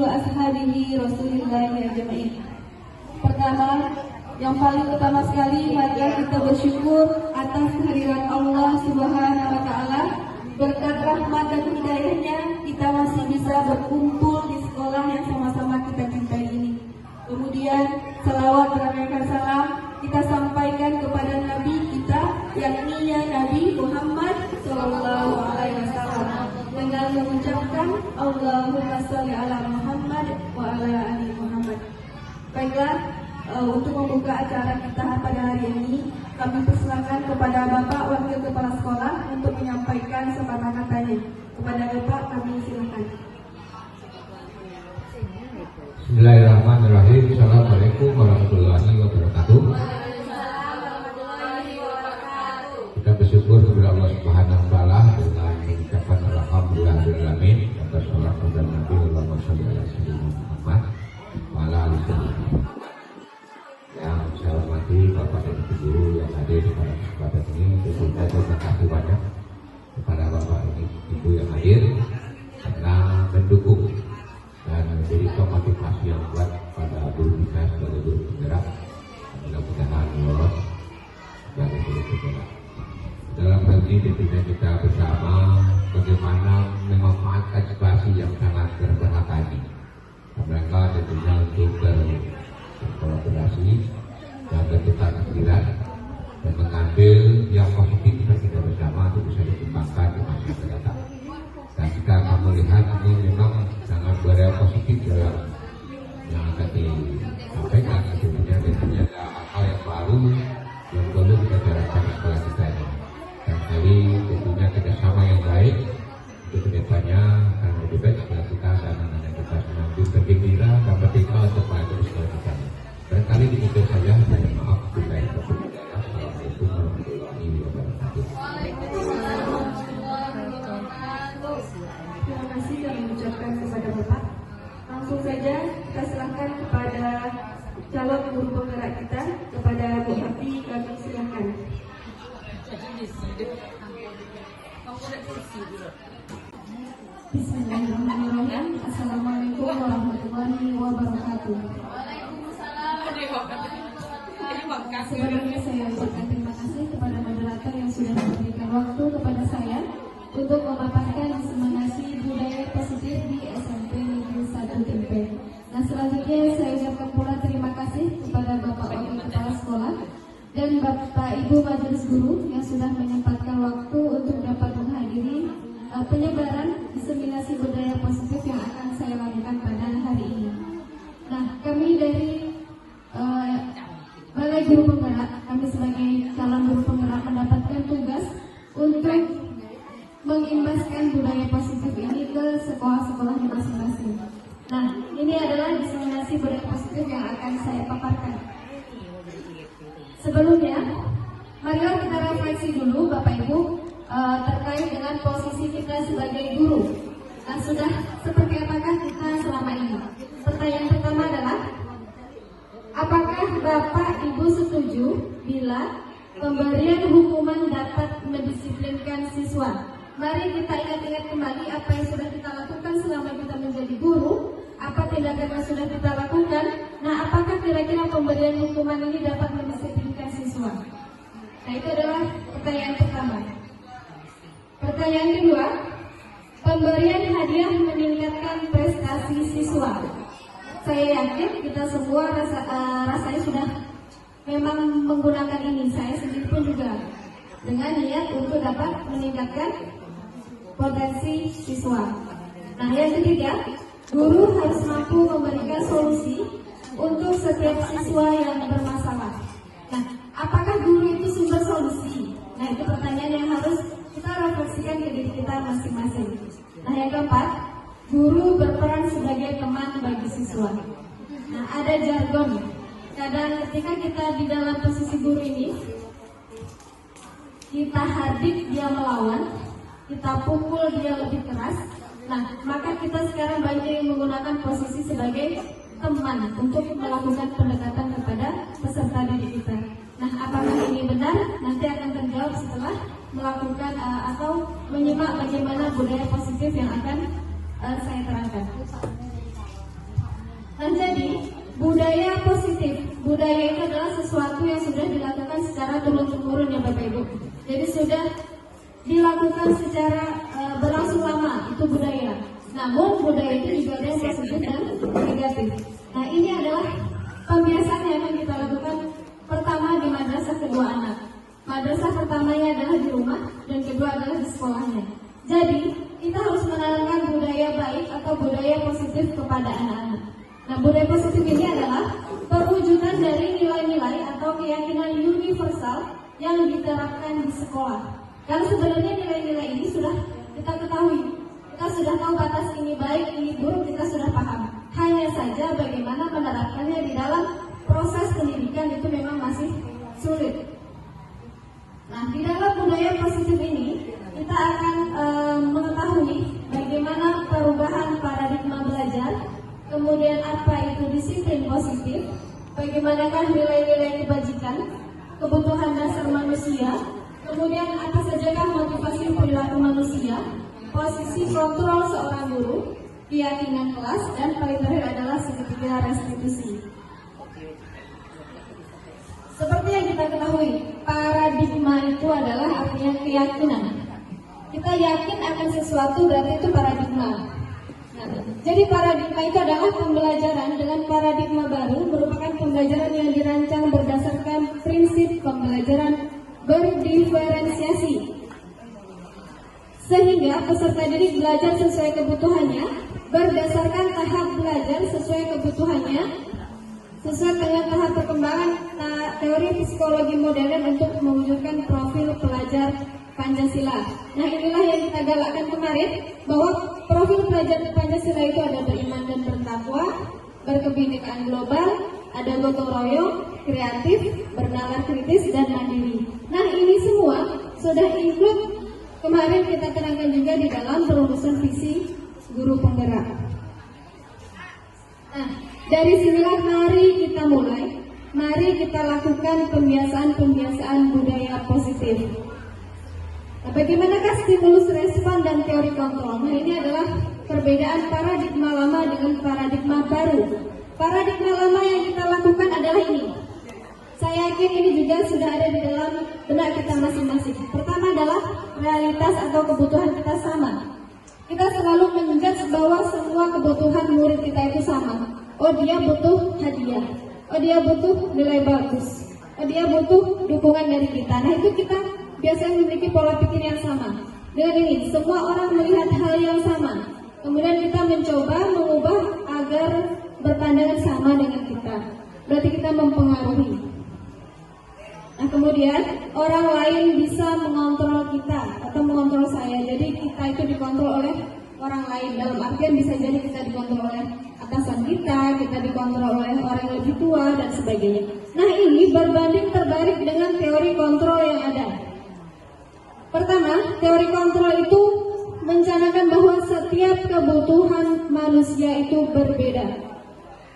wa ashabihi Rasulillah ajma'in. Pertama, yang paling utama sekali, marilah kita bersyukur atas kehadiran Allah Subhanahu wa Ta'ala. Berkat rahmat dan hidayahnya, kita masih bisa berkumpul di sekolah yang sama-sama kita cintai ini. Kemudian, selawat beraneka salam kita sampaikan kepada Nabi kita, yakni Nabi Muhammad Sallallahu Alaihi Wasallam, dengan mengucapkan Allahumma sholli ala Muhammad wa ala ali Muhammad. Baiklah, untuk membuka acara kita pada hari ini, kami persilakan kepada Bapak Wakil Kepala Sekolah untuk menyampaikan sepatah katanya. Kepada Bapak, kami silakan. Bismillahirrahmanirrahim. Assalamualaikum warahmatullahi wabarakatuh. Kita bersyukur kepada Allah Subhanahu wa Ta'ala dengan mengucapkan alhamdulillahirrahmanirrahim atas salawat dan Nabi Muhammad sallallahu alaihi wasallam wa ala alihi. Yang saya hormati Bapak dan Ibu guru yang hadir pada kesempatan ini, tentunya terima kasih banyak kepada Bapak dan Ibu yang hadir karena mendukung dan memberikan motivasi yang kuat pada guru kita sebagai guru penggerak. Mudah-mudahan lolos sebagai guru penggerak. Dalam hal ini tentunya kita bersama bagaimana memanfaatkan situasi yang sangat berberkah ini. Mereka tentunya untuk berkolaborasi dan bertukar pikiran dan mengambil yang positif kita bersama untuk bisa dikembangkan di masa yang datang. Dan kita akan melihat ini memang sangat berada positif dalam yang akan disampaikan. Tentunya ada hal-hal yang baru yang perlu kita jalankan di sekolah kita ini. Dan kali tentunya kerjasama yang baik untuk kedepannya akan lebih baik setelah kita dan anak-anak kita semakin bergembira dan bertekad untuk maju di sekolah kita. Barangkali demikian saja. Mohon maaf bila yang berbeda. Assalamualaikum warahmatullahi wabarakatuh. Terima kasih kami ucapkan kepada Bapak. Langsung saja kita serahkan kepada calon guru penggerak kita, kepada Bu Hafi, kami silakan. Bismillahirrahmanirrahim. Assalamualaikum warahmatullahi wabarakatuh. Sebelumnya saya ucapkan terima kasih kepada moderator yang sudah memberikan waktu kepada saya untuk memaparkan diseminasi budaya positif di SMP Negeri 1 Tempe. Nah, selanjutnya saya ucapkan pula terima kasih kepada Bapak Wakil Kepala Sekolah dan Bapak Ibu Majelis Guru yang sudah menyempatkan waktu untuk dapat menghadiri penyebaran diseminasi budaya positif yang akan saya lakukan pada hari ini. Nah, kami dari Balai Guru Penggerak, kami sebagai calon guru penggerak mendapatkan tugas untuk mengimbaskan budaya positif ini ke sekolah-sekolah di masing-masing. Nah, ini adalah diseminasi budaya positif yang akan saya paparkan. Sebelumnya, marilah kita refleksi dulu Bapak Ibu terkait dengan posisi kita sebagai guru. Nah, sudah seperti apakah kita selama ini? Pertanyaan pertama adalah, apakah Bapak Ibu setuju bila pemberian hukuman dapat mendisiplinkan siswa? Mari kita ingat-ingat kembali apa yang sudah kita lakukan selama kita menjadi guru, apa tindakan yang sudah kita lakukan. Nah, apakah kira-kira pemberian hukuman ini dapat mendisiplinkan siswa? Nah, itu adalah pertanyaan pertama. Pertanyaan kedua, pemberian hadiah meningkatkan prestasi siswa. Saya yakin kita semua rasanya sudah memang menggunakan ini. Saya sendiri pun juga dengan niat untuk dapat meningkatkan potensi siswa. Nah, yang ketiga, guru harus mampu memberikan solusi untuk setiap siswa yang bermasalah. Nah, apakah guru itu sumber solusi? Nah, itu pertanyaan yang harus kita refleksikan ke diri kita masing-masing. Nah, yang keempat, guru berperan sebagai teman bagi siswa. Nah, ada jargon. Kadang ketika kita di dalam posisi guru ini, kita hadik dia melawan, kita pukul dia lebih keras. Nah, maka kita sekarang banyak yang menggunakan posisi sebagai teman untuk melakukan pendekatan kepada peserta didik kita. Nah, apakah ini benar? Nanti akan terjawab setelah melakukan atau menyimak bagaimana budaya positif yang akan saya terangkan. sudah dilakukan secara berlangsung lama, itu budaya. Namun budaya itu juga ada yang positif dan negatif. Nah, ini adalah pembiasaan yang akan kita lakukan pertama di madrasah kedua anak. Madrasah pertamanya adalah di rumah dan kedua adalah di sekolahnya. Jadi kita harus menanamkan budaya baik atau budaya positif kepada anak-anak. Nah, budaya positif ini adalah perwujudan dari nilai-nilai atau keyakinan universal yang diterapkan di sekolah. Karena sebenarnya nilai-nilai ini sudah kita ketahui. Kita sudah tahu batas ini baik, ini buruk, kita sudah paham. Hanya saja bagaimana menerapkannya di dalam proses pendidikan itu memang masih sulit. Nah, di dalam budaya positif ini kita akan mengetahui bagaimana perubahan paradigma belajar, kemudian apa itu disiplin positif, bagaimanakah nilai-nilai kebajikan, kebutuhan dasar manusia, kemudian apa sajakah motivasi perilaku manusia, posisi kontrol seorang guru, keyakinan kelas, dan paling terakhir adalah segitiga restitusi. Seperti yang kita ketahui, paradigma itu adalah artinya keyakinan. Kita yakin akan sesuatu berarti itu paradigma. Nah, jadi paradigma itu adalah pembelajaran dengan paradigma baru, merupakan pembelajaran yang dirancang berdasarkan prinsip pembelajaran berdiferensiasi. Sehingga peserta didik belajar sesuai kebutuhannya, berdasarkan tahap belajar sesuai kebutuhannya, sesuai dengan tahap perkembangan teori psikologi modern untuk mewujudkan profil pelajar Pancasila. Nah, inilah yang kita galakkan kemarin, bahwa profil pelajar Pancasila itu ada beriman dan bertakwa, berkebinekaan global, ada gotong royong, kreatif, bernalar kritis, dan mandiri. Nah, ini semua sudah include kemarin kita terangkan juga di dalam perumusan visi guru penggerak. Nah, dari sinilah mari kita mulai, mari kita lakukan pembiasaan-pembiasaan budaya positif. Nah, bagaimanakah stimulus respon dan teori kontrol? Nah, ini adalah perbedaan paradigma lama dengan paradigma baru. Paradigma lama yang kita lakukan adalah ini. Saya yakin ini juga sudah ada di dalam benak kita masing-masing. Pertama adalah realitas atau kebutuhan kita sama. Kita selalu menjudge bahwa semua kebutuhan murid kita itu sama. Oh, dia butuh hadiah. Oh, dia butuh nilai bagus. Oh, dia butuh dukungan dari kita. Nah, itu kita biasanya memiliki pola pikir yang sama. Dengan ini, semua orang melihat hal yang sama. Kemudian kita mencoba mengubah agar berpandangan sama dengan kita. Berarti kita mempengaruhi. Nah, kemudian orang lain bisa mengontrol kita atau mengontrol saya. Jadi kita itu dikontrol oleh orang lain. Dalam artian bisa jadi kita dikontrol oleh atasan kita dikontrol oleh orang yang lebih tua dan sebagainya. Nah, ini berbanding terbalik dengan teori kontrol yang ada. Pertama, teori kontrol itu mencanangkan bahwa setiap kebutuhan manusia itu berbeda.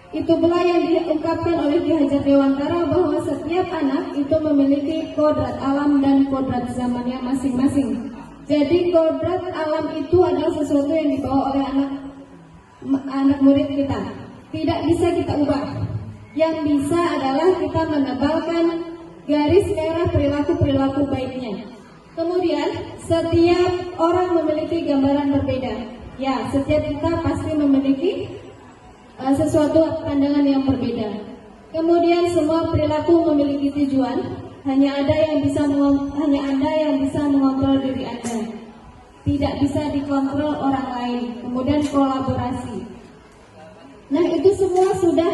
Itu pula yang diungkapkan oleh Ki Hajar Dewantara, bahwa setiap anak itu memiliki kodrat alam dan kodrat zamannya masing-masing. Jadi kodrat alam itu adalah sesuatu yang dibawa oleh anak murid kita. Tidak bisa kita ubah. Yang bisa adalah kita menebalkan garis merah perilaku-perilaku baiknya. Kemudian setiap orang memiliki gambaran berbeda. Ya, setiap kita pasti memiliki sesuatu pandangan yang berbeda. Kemudian semua perilaku memiliki tujuan. Hanya Anda yang bisa mengontrol diri Anda. Tidak bisa dikontrol orang lain. Kemudian kolaborasi. Nah, itu semua sudah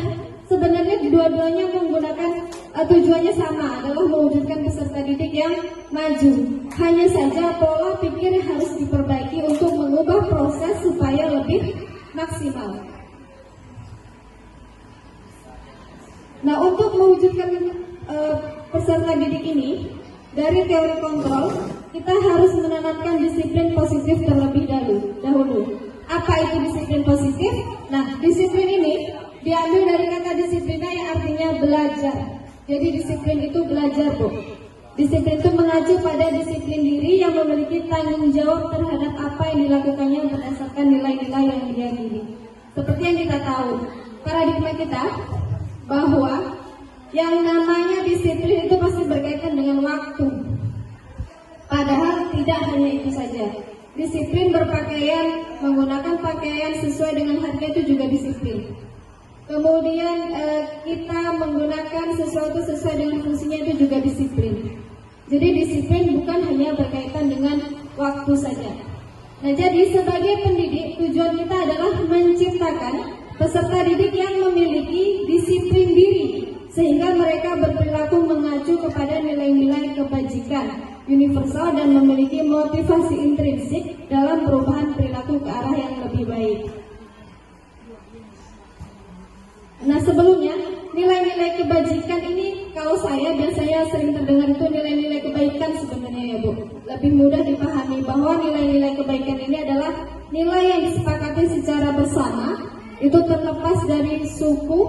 sebenarnya dua-duanya menggunakan tujuannya sama, adalah mewujudkan peserta didik yang maju. Hanya saja pola pikir harus diperbaiki untuk mengubah proses supaya lebih maksimal. Nah, untuk mewujudkan peserta didik ini, dari teori kontrol, kita harus menanamkan disiplin positif terlebih dahulu. Apa itu disiplin positif? Nah, disiplin ini diambil dari kata disiplina yang artinya belajar. Jadi disiplin itu belajar, Bu. Disiplin itu mengacu pada disiplin diri yang memiliki tanggung jawab terhadap apa yang dilakukannya berdasarkan nilai-nilai yang diyakini. Seperti yang kita tahu, paradigma kita bahwa yang namanya disiplin itu pasti berkaitan dengan waktu. Padahal tidak hanya itu saja. Disiplin berpakaian, menggunakan pakaian sesuai dengan harga itu juga disiplin. Kemudian kita menggunakan sesuatu sesuai dengan fungsinya itu juga disiplin. Jadi disiplin bukan hanya berkaitan dengan waktu saja. Nah, jadi sebagai pendidik tujuan kita adalah menciptakan peserta didik yang memiliki disiplin diri sehingga mereka berperilaku mengacu kepada nilai-nilai kebajikan universal dan memiliki motivasi intrinsik dalam perubahan perilaku ke arah yang lebih baik. Nah, sebelumnya nilai-nilai kebajikan ini kalau saya biasanya sering terdengar itu nilai-nilai kebaikan sebenarnya ya Bu. Lebih mudah dipahami bahwa nilai-nilai kebaikan ini adalah nilai yang disepakati secara bersama, itu terlepas dari suku,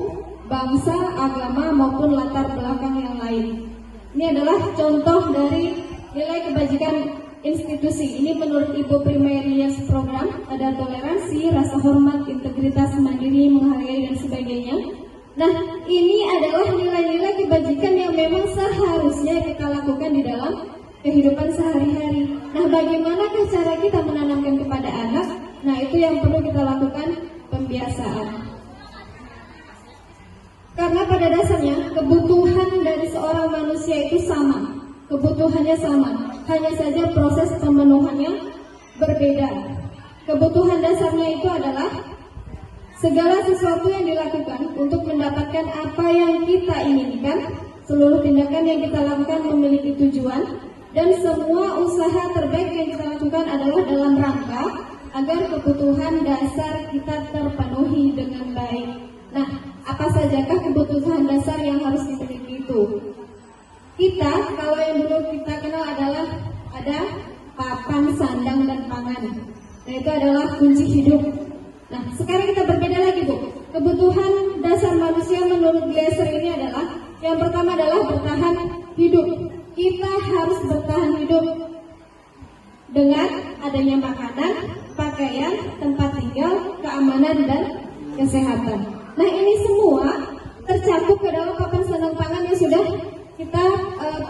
bangsa, agama maupun latar belakang yang lain. Ini adalah contoh dari nilai kebajikan institusi. Ini menurut Ibu Primarias Program, ada toleransi, rasa hormat, integritas, mandiri, menghargai dan sebagainya. Nah, ini adalah nilai-nilai kebajikan yang memang seharusnya kita lakukan di dalam kehidupan sehari-hari. Nah, bagaimanakah cara kita menanamkan kepada anak? Nah, itu yang perlu kita lakukan, pembiasaan. Karena pada dasarnya kebutuhan dari seorang manusia itu sama. Kebutuhannya sama, hanya saja proses pemenuhannya berbeda. Kebutuhan dasarnya itu adalah segala sesuatu yang dilakukan untuk mendapatkan apa yang kita inginkan. Seluruh tindakan yang kita lakukan memiliki tujuan, dan semua usaha terbaik yang kita lakukan adalah dalam rangka agar kebutuhan dasar kita terpenuhi dengan baik. Nah, apa sajakah kebutuhan dasar yang harus dimiliki itu? Kita, kalau yang dulu kita kenal adalah ada papan, sandang, dan pangan. Nah, itu adalah kunci hidup. Nah, sekarang kita berbeda lagi Bu. Kebutuhan dasar manusia menurut Glasser ini adalah, yang pertama adalah bertahan hidup. Kita harus bertahan hidup dengan adanya makanan, pakaian, tempat tinggal, keamanan, dan kesehatan. Nah, ini semua tercakup ke dalam papan, sandang, pangan yang sudah kita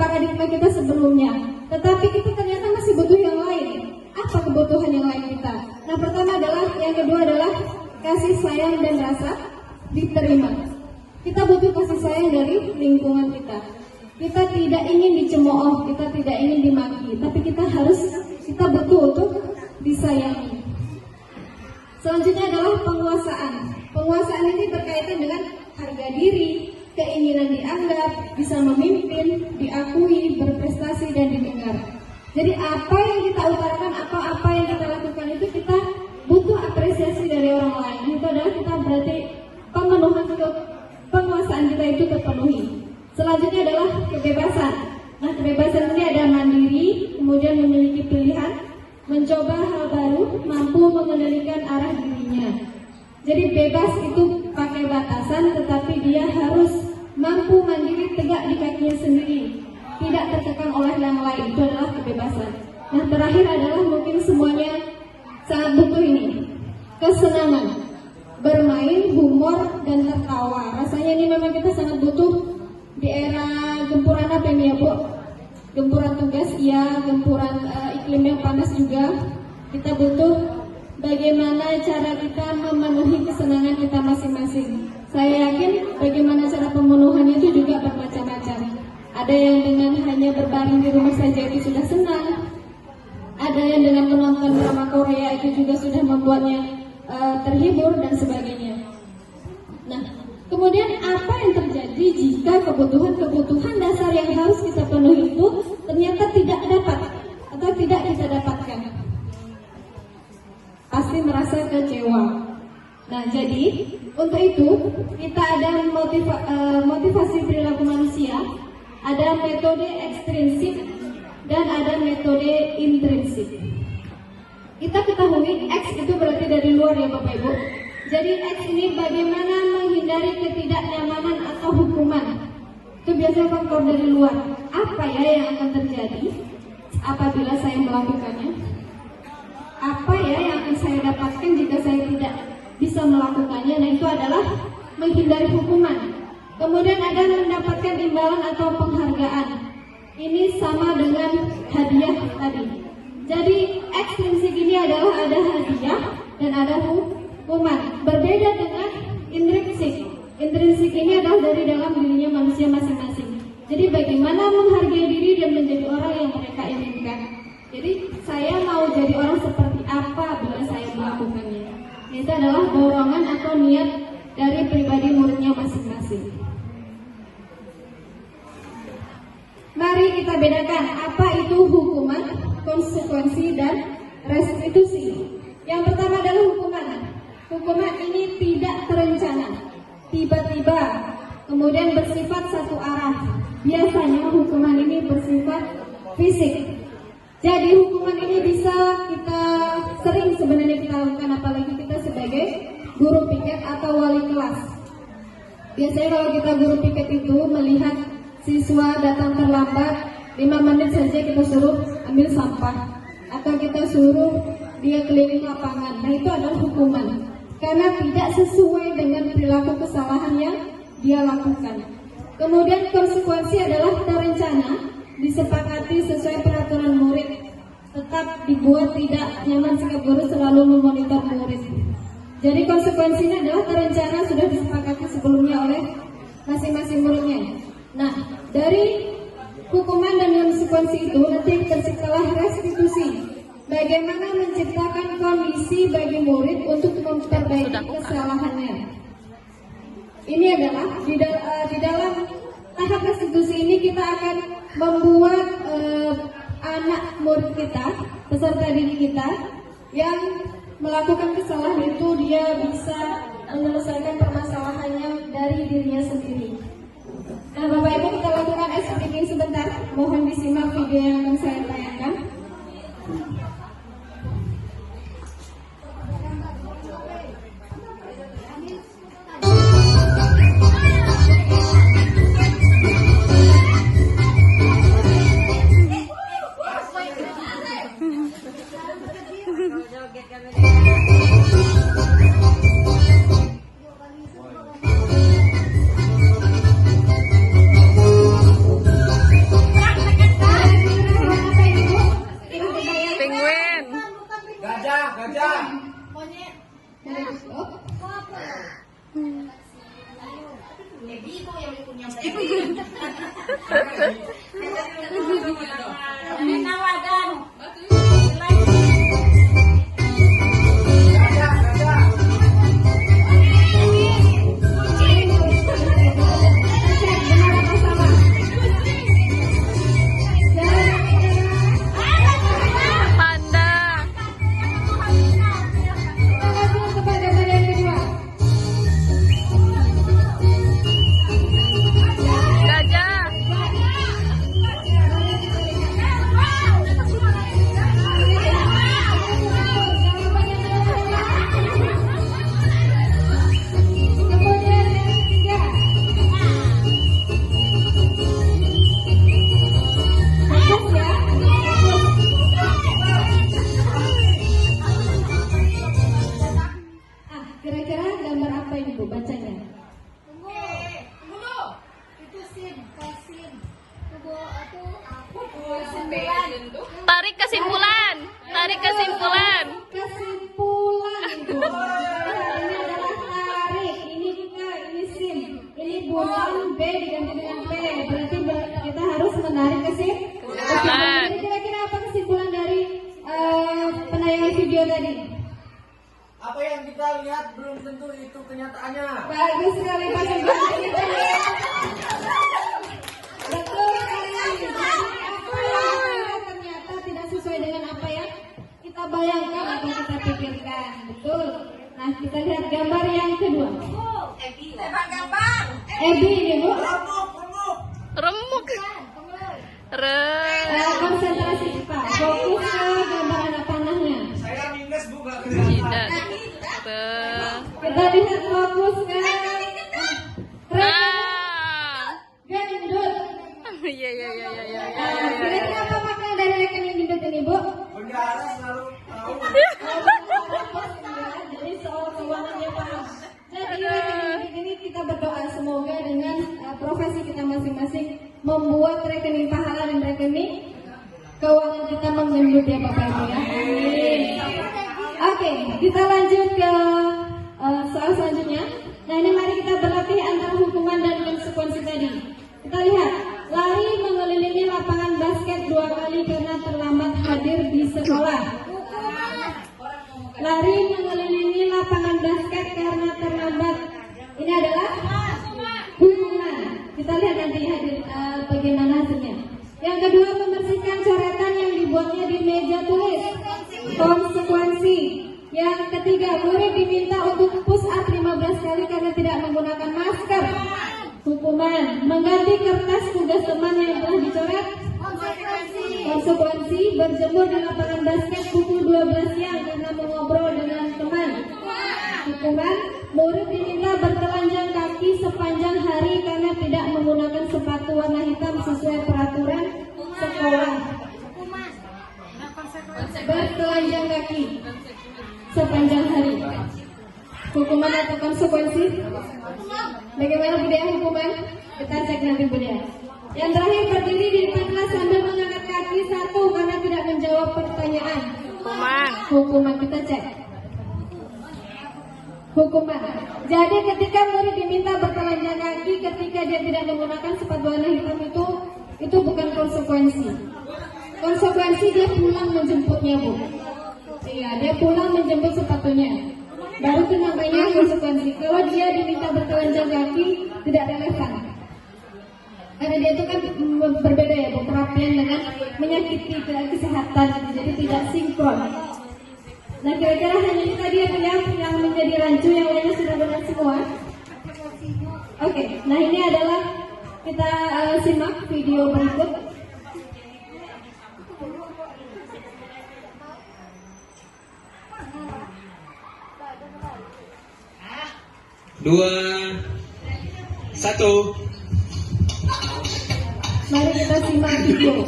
paradigma kita sebelumnya. Tetapi kita ternyata masih butuh yang lain. Apa kebutuhan yang lain kita? Nah, pertama adalah, yang kedua adalah kasih sayang dan rasa diterima. Kita butuh kasih sayang dari lingkungan kita. Kita tidak ingin dicemooh, kita tidak ingin dimaki, tapi kita butuh untuk disayangi. Selanjutnya adalah penguasaan. Penguasaan ini berkaitan dengan harga diri, keinginan dianggap, bisa memimpin, diakui, berprestasi, dan didengar. Jadi apa yang kita utarakan, apa yang kita lakukan itu kita butuh apresiasi dari orang lain. Itu adalah kita berarti pemenuhan untuk penguasaan kita itu terpenuhi. Selanjutnya adalah kebebasan. Nah, kebebasan ini ada mandiri, kemudian memiliki pilihan, mencoba hal baru, mampu mengendalikan arah dirinya. Jadi bebas itu pakai batasan, tetapi dia harus mampu mandiri, tegak di kakinya sendiri, tidak tertekan oleh yang lain. Itu adalah kebebasan. Nah, terakhir adalah mungkin semuanya sangat butuh ini, kesenangan, bermain, humor, dan tertawa. Rasanya ini memang kita sangat butuh di era gempuran apa ini ya Bu? Gempuran tugas, iya, gempuran iklim yang panas juga. Kita butuh bagaimana cara kita memenuhi kesenangan kita masing-masing. Saya yakin bagaimana cara pemenuhannya itu juga bermacam-macam. Ada yang dengan hanya berbaring di rumah saja itu sudah senang. Ada yang dengan menonton drama Korea itu juga sudah membuatnya terhibur dan sebagainya. Nah, kemudian apa yang terjadi jika kebutuhan dasar yang harus kita penuhi itu ternyata tidak dapat atau tidak kita dapatkan? Pasti merasa kecewa. Nah, jadi untuk itu kita ada motivasi perilaku manusia, ada metode ekstrinsik dan ada metode intrinsik. Kita ketahui X itu berarti dari luar ya Bapak Ibu. Jadi X ini bagaimana menghindari ketidaknyamanan atau hukuman. Itu biasanya faktor dari luar. Apa ya yang akan terjadi apabila saya melakukannya? Apa ya yang akan saya dapatkan jika saya tidak bisa melakukannya? Nah, itu adalah menghindari hukuman. Kemudian ada mendapatkan imbalan atau penghargaan. ini sama dengan hadiah tadi. Jadi ekstrinsik ini adalah ada hadiah dan ada hukuman. Berbeda dengan intrinsik. Intrinsik ini adalah dari dalam dirinya manusia masing-masing. Jadi bagaimana menghargai diri dan menjadi orang yang mereka inginkan. Jadi saya mau jadi orang seperti apa bila saya melakukannya. Itu adalah dorongan atau niat dari pribadi muridnya masing-masing. Mari kita bedakan apa itu hukuman, konsekuensi, dan restitusi. Yang pertama adalah hukuman. Hukuman ini tidak terencana, tiba-tiba, kemudian bersifat satu arah. Biasanya hukuman ini bersifat fisik. Jadi hukuman ini bisa kita sering sebenarnya kita lakukan, apalagi kita sebagai guru piket atau wali kelas. Biasanya kalau kita guru piket itu melihat siswa datang terlambat 5 menit saja kita suruh ambil sampah, atau kita suruh dia keliling lapangan. Nah itu adalah hukuman karena tidak sesuai dengan perilaku kesalahan yang dia lakukan. Kemudian konsekuensi adalah terencana, disepakati sesuai peraturan murid, tetap dibuat tidak nyaman sikap guru selalu memonitor murid. Jadi konsekuensinya adalah terencana, sudah disepakati sebelumnya oleh masing-masing muridnya. Nah, dari hukuman dan konsekuensi itu nanti terciptalah restitusi. Bagaimana menciptakan kondisi bagi murid untuk memperbaiki kesalahannya. Ini adalah di dalam tahap restitusi ini kita akan membuat anak murid kita, peserta didik kita yang melakukan kesalahan itu dia bisa menyelesaikan permasalahannya dari dirinya sendiri. Nah, Bapak Ibu, kita lakukan ice breaking sebentar. Mohon disimak video yang akan saya tayangkan. Tarik kesimpulan. Kesimpulan itu. Ini adalah tarik. Ini juga ini sim. Ini bulan B diganti dengan P. Berarti kita harus menarik kesimpulan. Jadi kira-kira apa kesimpulan dari penayangan video tadi? Apa yang kita lihat belum tentu itu kenyataannya. Bagus sekali Pak Subhan. Betul sekali. Apa yang ternyata tidak sesuai dengan apa yang kita bayangkan atau kita pikirkan. Betul. Nah, kita lihat gambar yang kedua. Ebi ini Bu. Remuk. Konsentrasi kita. Fokus ke gambar anak panahnya. Saya minus Bu, nggak Tidak. Kita lihat fokus ke gendut. Iya. Kira-kira apa makna dari rekening gendut ini Bu? Bendahara selalu tahu. Jadi soal keuangannya paham. Jadi rekening ini kita berdoa semoga dengan profesi kita masing-masing membuat rekening pahala dan rekening keuangan kita menggendut ya Bapak Ibu ya. Oke, kita lanjut ke soal selanjutnya. Nah ini mari kita berlatih antara hukuman dan konsekuensi tadi. Kita lihat, lari mengelilingi lapangan basket 2 kali karena terlambat hadir di sekolah. Lari mengelilingi lapangan basket karena terlambat. Ini adalah hukuman. Kita lihat nanti hadir bagaimana hasilnya. Yang kedua, membersihkan coretan yang dibuatnya di meja tulis. Konsekuensi. Yang ketiga, murid diminta untuk push up 15 kali karena tidak menggunakan masker. Hukuman, mengganti kertas tugas teman yang telah dicoret. Konsekuensi, berjemur di lapangan basket pukul 12 siang karena mengobrol dengan teman. Hukuman, murid diminta bertelanjang kaki sepanjang hari karena tidak menggunakan sepatu warna hitam sesuai peraturan sekolah. Bertelanjang kaki sepanjang hari. Hukuman atau konsekuensi? Bagaimana budaya hukuman? Kita cek nanti budaya. Yang terakhir, berdiri di depan kelas sambil mengangkat kaki 1 karena tidak menjawab pertanyaan. Hukuman kita cek. Hukuman. Jadi ketika murid diminta bertelanjang kaki ketika dia tidak menggunakan sepatu warna hitam itu bukan konsekuensi. Konsekuensi dia pulang menjemputnya, Bu. Iya, dia pulang menjemput sepatunya. Baru itu namanya konsekuensi. Kalau dia diminta bertelanjang kaki tidak relevan. Karena dia itu kan berbeda ya, Bu, perapian dengan menyakiti kesehatan, jadi tidak sinkron. Nah kira-kira hanya ini tadi yang menjadi rancu, yang lainnya sudah benar semua. Oke, nah ini adalah kita simak video berikut. Dua, satu. Mari kita simak video.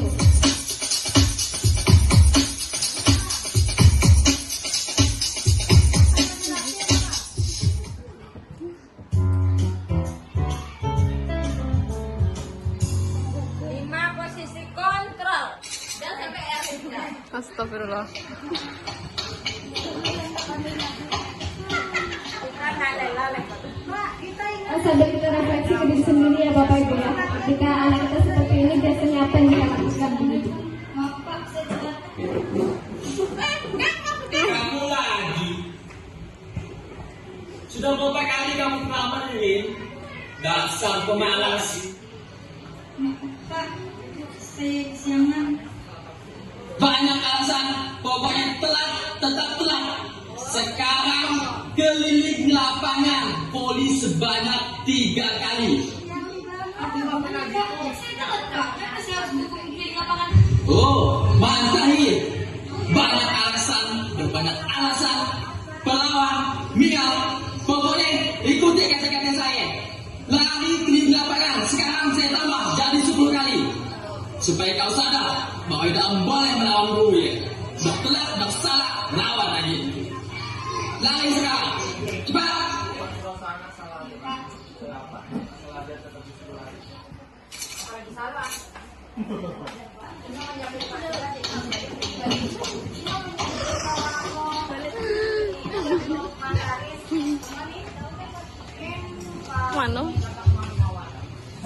Astagfirullah. Sambil kita refleksi ke diri sendiri ya Bapak Ibu ya. Ketika anak kita seperti ini biasanya apa yang kita lakukan? Kamu lagi. Sudah berapa kali kamu kelamar ini? Dasar pemalas. Pak, saya kesiangan. Banyak alasan, pokoknya telat, tetap telat. Sekarang keliling lapangan poli sebanyak 3 kali. Oh, mantahir. Banyak alasan, berbanyak alasan. Pelawan, mial. Pokoknya ikuti kata-kata saya. Lari keliling lapangan, sekarang saya tambah jadi 10 kali. Supaya kau sadar bahwa tidak boleh melawan guru ya. Sudah telat, sudah salah, lawan lagi. Lari sekarang, cepat. Mana?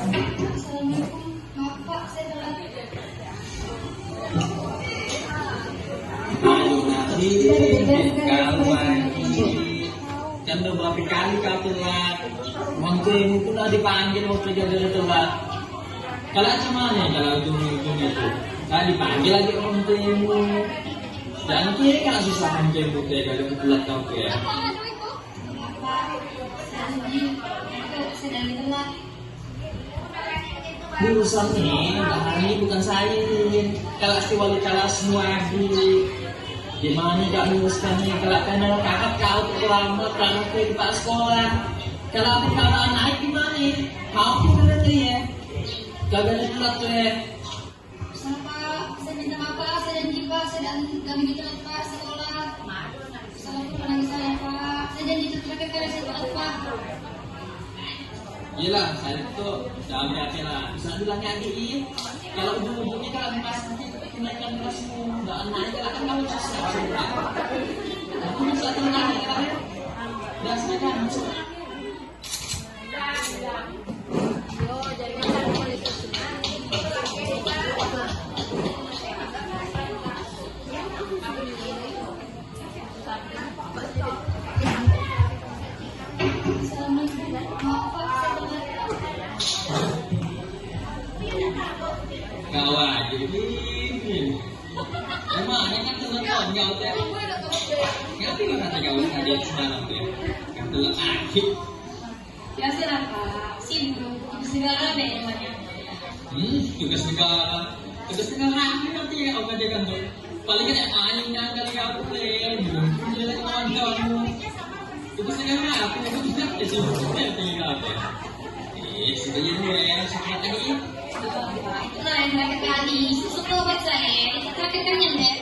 Assalamualaikum. Maaf Pak, saya telat. Ayo nanti kalau lagi kan udah berapa kali kau telat. Mungkin itu udah dipanggil waktu jadi telat. Kalau cuman kalau ujung itu, kan dipanggil lagi orang tuamu. Dan kiri kan susah menjemput ya kalau telat kau ya. Saya dari telat. Ini urusan nih, ini bukan saya ini. Kalau si wali kelas semua di gimana gak menguruskan nih? Kalau karena kakak kau terlambat karena ke tempat sekolah. Kalau aku kalau naik gimana? Kau pun nanti ya. Kagak ada telat tuh ya. Sama Pak, saya minta maaf Pak, saya janji Pak, saya dan begitu telat Pak sekolah. Salah pun lagi saya Pak, saya janji terakhir kali saya telat Pak. Yelah, saya itu udah hati lah. Bisa bilangnya adik, kalau ujung-ujungnya kan pas nanti kenaikan kelasmu, nggak naik kan kamu susah. Aku bisa tenang ya. Dan sekarang masuk. Kawan, jadi emangnya kan telepon kau teh. Ngerti kan kata kawan tadi semalam teh? Kan telepon akhir. Biasalah Pak, sibuk, segala deh namanya. Tugas negara ini nanti ya kau kerjakan tuh. Paling kan main yang kali aku teh, belum jalan kawan kamu. Tugas negara aku tidak sibuk tinggal teh. Sudah ya, sekarang tadi. Itulah yang terakhir kali, suka buat saya, itu terakhir kan deh.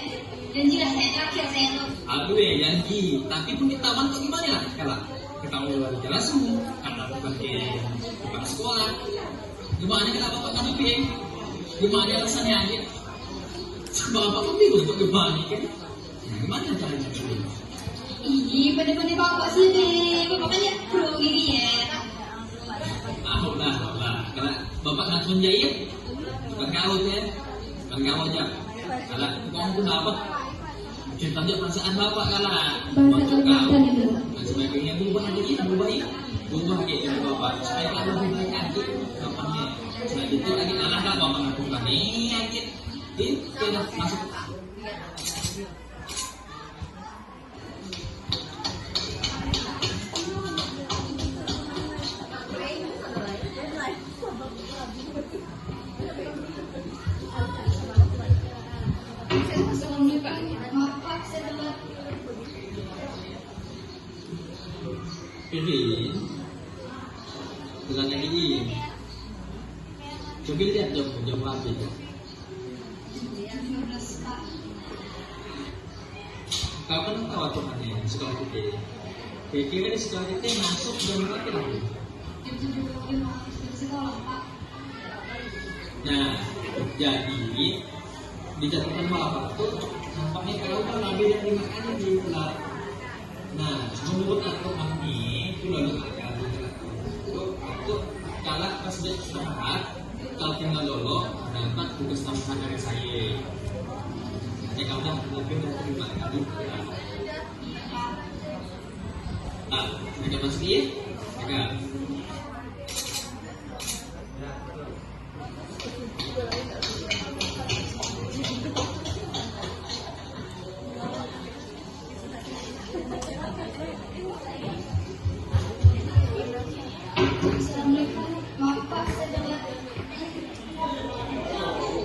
Dan jika saya terakhir saya tuh. Aduh ya janji, tapi pengetahuan tuh gimana lah? Kalau ketahuan luar jelas semua, karena bukan sekolah. Gimana kenapa Pak kami pilih? Gimana alasannya aja? Sebab apa kami bingung untuk gimana kan? Gimana caranya? Ih, bener-bener bapak sih deh, bapaknya pro gini ya. Lah, karena bapak nak menjahit, bukan kau ya, bukan kau aja. Kalau kamu pun apa? Cinta dia perasaan bapak kalah. Untuk kau, dan sebagainya berubah lagi, berubah gitu bapak. Supaya kalau lebih baik lagi, bapaknya. Selain itu lagi kalah kan bapak ngaku nih, aja. Itu masuk. Ini bukan yang ini. Coba lihat jam berapa itu. Kau kan tahu aturannya sekolah kita. Kira-kira di sekolah kita masuk jam berapa lagi? Jam 7.45 sekolah Pak. Nah, jadi di catatan bapak tuh nampaknya kau kan lebih dari 5 kali di bulan. Nah, menurut aku kami itu lalu agak itu kalau pas dia istirahat, kalau tinggal dulu dapat tugas tambahan dari saya. Jadi kalau dah lebih dari 5 kali. Nah, kita masih agak.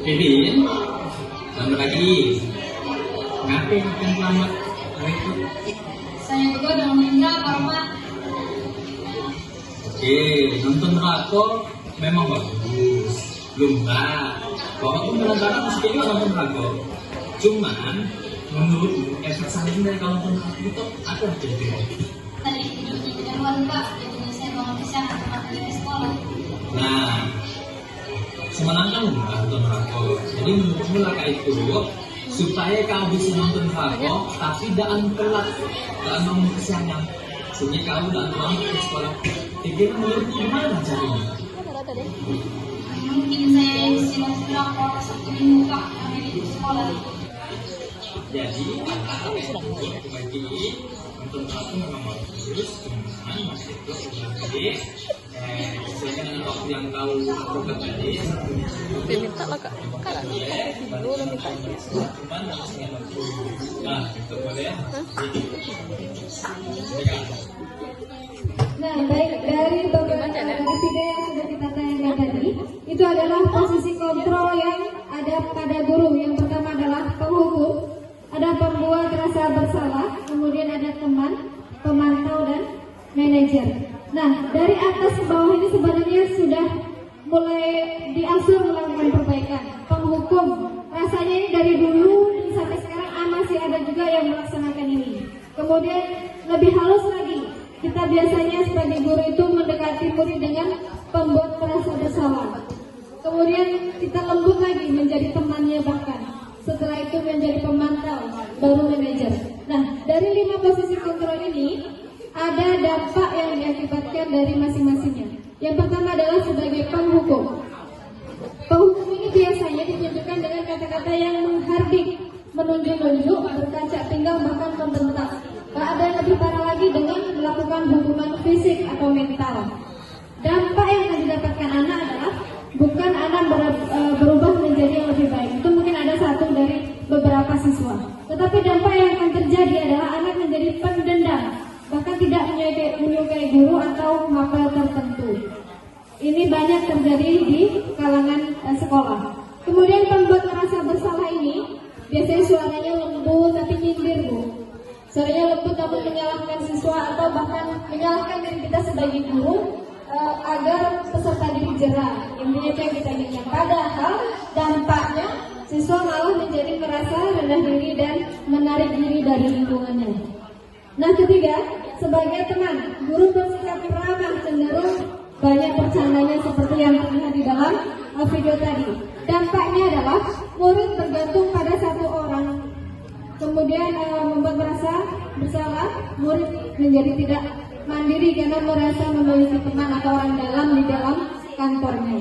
Kevin, selamat pagi. Ngapain makan selamat hari itu? Saya berdua udah meninggal Pak Rumah. Oke, nonton drakor memang bagus. Lumba, walaupun kadang-kadang mesti juga nonton drakor. Cuman, menurutmu efek samping dari kalau nonton drakor itu apa yang jadi? Tadi tidurnya keterlaluan Pak, jadinya saya bangun siang sama di sekolah. Nah, semalam kan udah nonton drakor. Jadi menurutmu langkah itu supaya kau bisa nonton drakor, tapi jangan telat, jangan bangun kesiangan. Sehingga kau jangan bangun ke sekolah. Kira-kira menurutmu gimana caranya? Mungkin saya yang simak drakor Sabtu Minggu Pak, karena di sekolah. Jadi, bagi nonton drakor memang bagus, cuman masih itu sebenarnya sehingga dengan waktu yang kau lakukan tadi Diminta lah kak, kan dulu udah minta. cuman masih waktu. Nah, itu boleh. Nah, baik dari beberapa video yang sudah kita tayangkan tadi, itu adalah posisi kontrol yang ada pada guru. Yang pertama adalah penghukum, ada pembuat rasa bersalah, kemudian ada teman, pemantau, dan manajer. Nah, dari atas ke bawah ini sebenarnya sudah mulai diatur melakukan perbaikan. Penghukum, rasanya ini dari dulu sampai sekarang masih ada juga yang melaksanakan ini. Kemudian lebih halus lagi, kita biasanya sebagai guru itu mendekati murid dengan pembuat merasa bersalah. Kemudian kita lembut lagi menjadi temannya bahkan. Setelah itu menjadi pemantau, baru manajer. Nah, dari 5 posisi kontrol ini ada dampak yang diakibatkan dari masing-masingnya. Yang pertama adalah sebagai penghukum. Penghukum ini biasanya ditunjukkan dengan kata-kata yang menghardik, menunjuk-nunjuk, berkaca pinggang, bahkan membentak. Ada yang lebih parah lagi dengan melakukan hukuman fisik atau mental. Dampak yang akan didapatkan anak adalah bukan anak berubah menjadi yang lebih baik. Itu mungkin ada satu dari beberapa siswa. Tetapi dampak yang akan terjadi adalah anak menjadi pendendam, bahkan tidak menyukai guru atau mapel tertentu. Ini banyak terjadi di kalangan sekolah. Kemudian pembuat merasa bersalah ini biasanya suaranya lembut tapi nyindir, Bu. Suaranya lembut namun menyalahkan siswa atau bahkan menyalahkan diri kita sebagai guru agar peserta didik jerah. Intinya itu yang kita inginkan. Padahal dampaknya siswa malah menjadi merasa rendah diri dan menarik diri dari lingkungannya. Nah, ketiga, sebagai teman, guru bersikap ramah, cenderung banyak bercandanya seperti yang terlihat di dalam video tadi. Dampaknya adalah murid bergantung pada satu orang, kemudian membuat merasa bersalah. Murid menjadi tidak mandiri karena merasa memiliki teman atau orang dalam di dalam kantornya.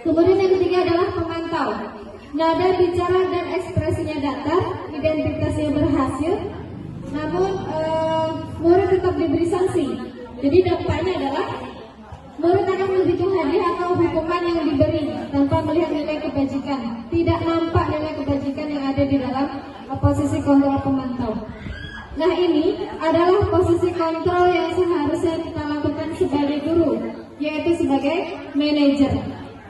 Kemudian yang ketiga adalah pemantau. Nada bicara dan ekspresinya datar, identitasnya berhasil, namun murid tetap diberi sanksi. Jadi dampaknya adalah murid akan menghitung hadiah atau hukuman yang diberi tanpa melihat nilai kebajikan. Tidak nampak nilai kebajikan yang ada di dalam posisi kontrol pemantau. Nah, ini adalah posisi kontrol yang seharusnya kita lakukan sebagai guru, yaitu sebagai manajer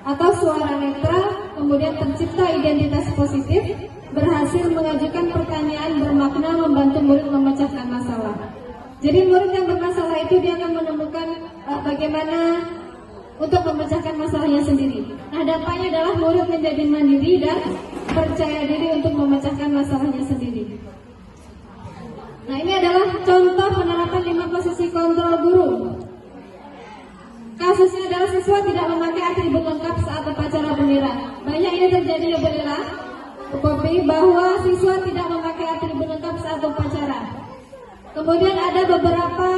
atau suara netral, kemudian tercipta identitas positif, berhasil mengajukan pertanyaan bermakna, membantu murid memecahkan masalah. Jadi murid yang bermasalah itu dia akan menemukan bagaimana untuk memecahkan masalahnya sendiri. Nah, dampaknya adalah murid menjadi mandiri dan percaya diri untuk memecahkan masalahnya sendiri. Nah, ini adalah contoh penerapan 5 posisi kontrol guru. Kasusnya adalah siswa tidak memakai atribut lengkap saat upacara bendera. Banyak ini terjadi ya bendera, tetapi bahwa siswa tidak memakai atribut lengkap saat upacara. Kemudian ada beberapa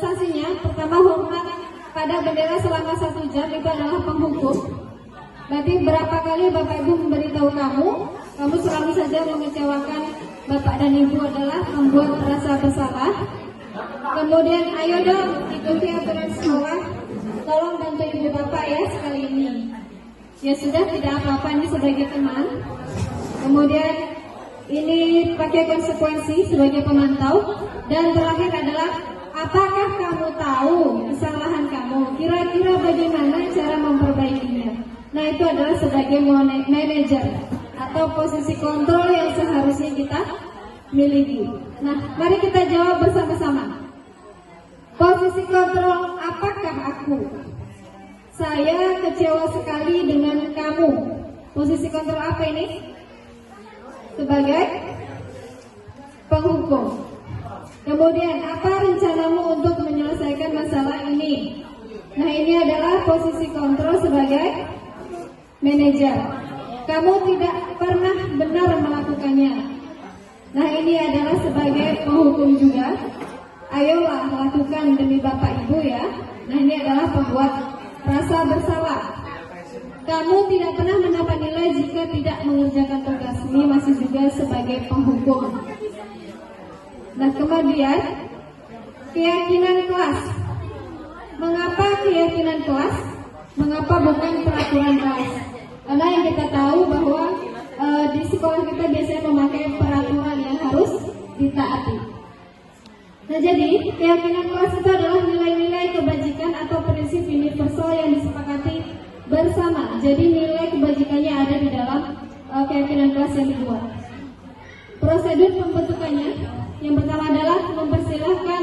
sanksinya. Pertama, hormat pada bendera selama 1 jam, itu adalah penghukum. Berarti berapa kali Bapak Ibu memberitahu kamu selalu saja mengecewakan Bapak dan Ibu adalah membuat merasa bersalah. Kemudian ayo dong ikuti aturan sekolah, tolong bantu Ibu Bapak ya sekali ini. Ya sudah, tidak apa-apa, ini sebagai teman. Kemudian ini pakai konsekuensi sebagai pemantau. Dan terakhir adalah, apakah kamu tahu kesalahan kamu? Kira-kira bagaimana cara memperbaikinya? Nah, itu adalah sebagai manajer atau posisi kontrol yang seharusnya kita miliki. Nah, mari kita jawab bersama-sama. Posisi kontrol, apakah aku? Saya kecewa sekali dengan kamu. Posisi kontrol apa ini? Sebagai penghukum. Kemudian, apa rencanamu untuk menyelesaikan masalah ini? Nah, ini adalah posisi kontrol sebagai manajer. Kamu tidak pernah benar melakukannya. Nah, ini adalah sebagai penghukum juga. Ayolah lakukan demi Bapak Ibu ya. Nah, ini adalah pembuat rasa bersalah. Kamu tidak pernah mendapat nilai jika tidak mengerjakan tugas. Ini masih juga sebagai penghukum. Nah, kemudian keyakinan kelas. Mengapa keyakinan kelas? Mengapa bukan peraturan kelas? Karena yang kita tahu bahwa di sekolah kita biasanya memakai peraturan yang harus ditaati. Nah, jadi keyakinan kelas itu adalah nilai-nilai kebajikan atau prinsip universal yang disepakati bersama. Jadi nilai kebajikannya ada di dalam keyakinan kelas yang dibuat. Prosedur pembentukannya, yang pertama adalah mempersilahkan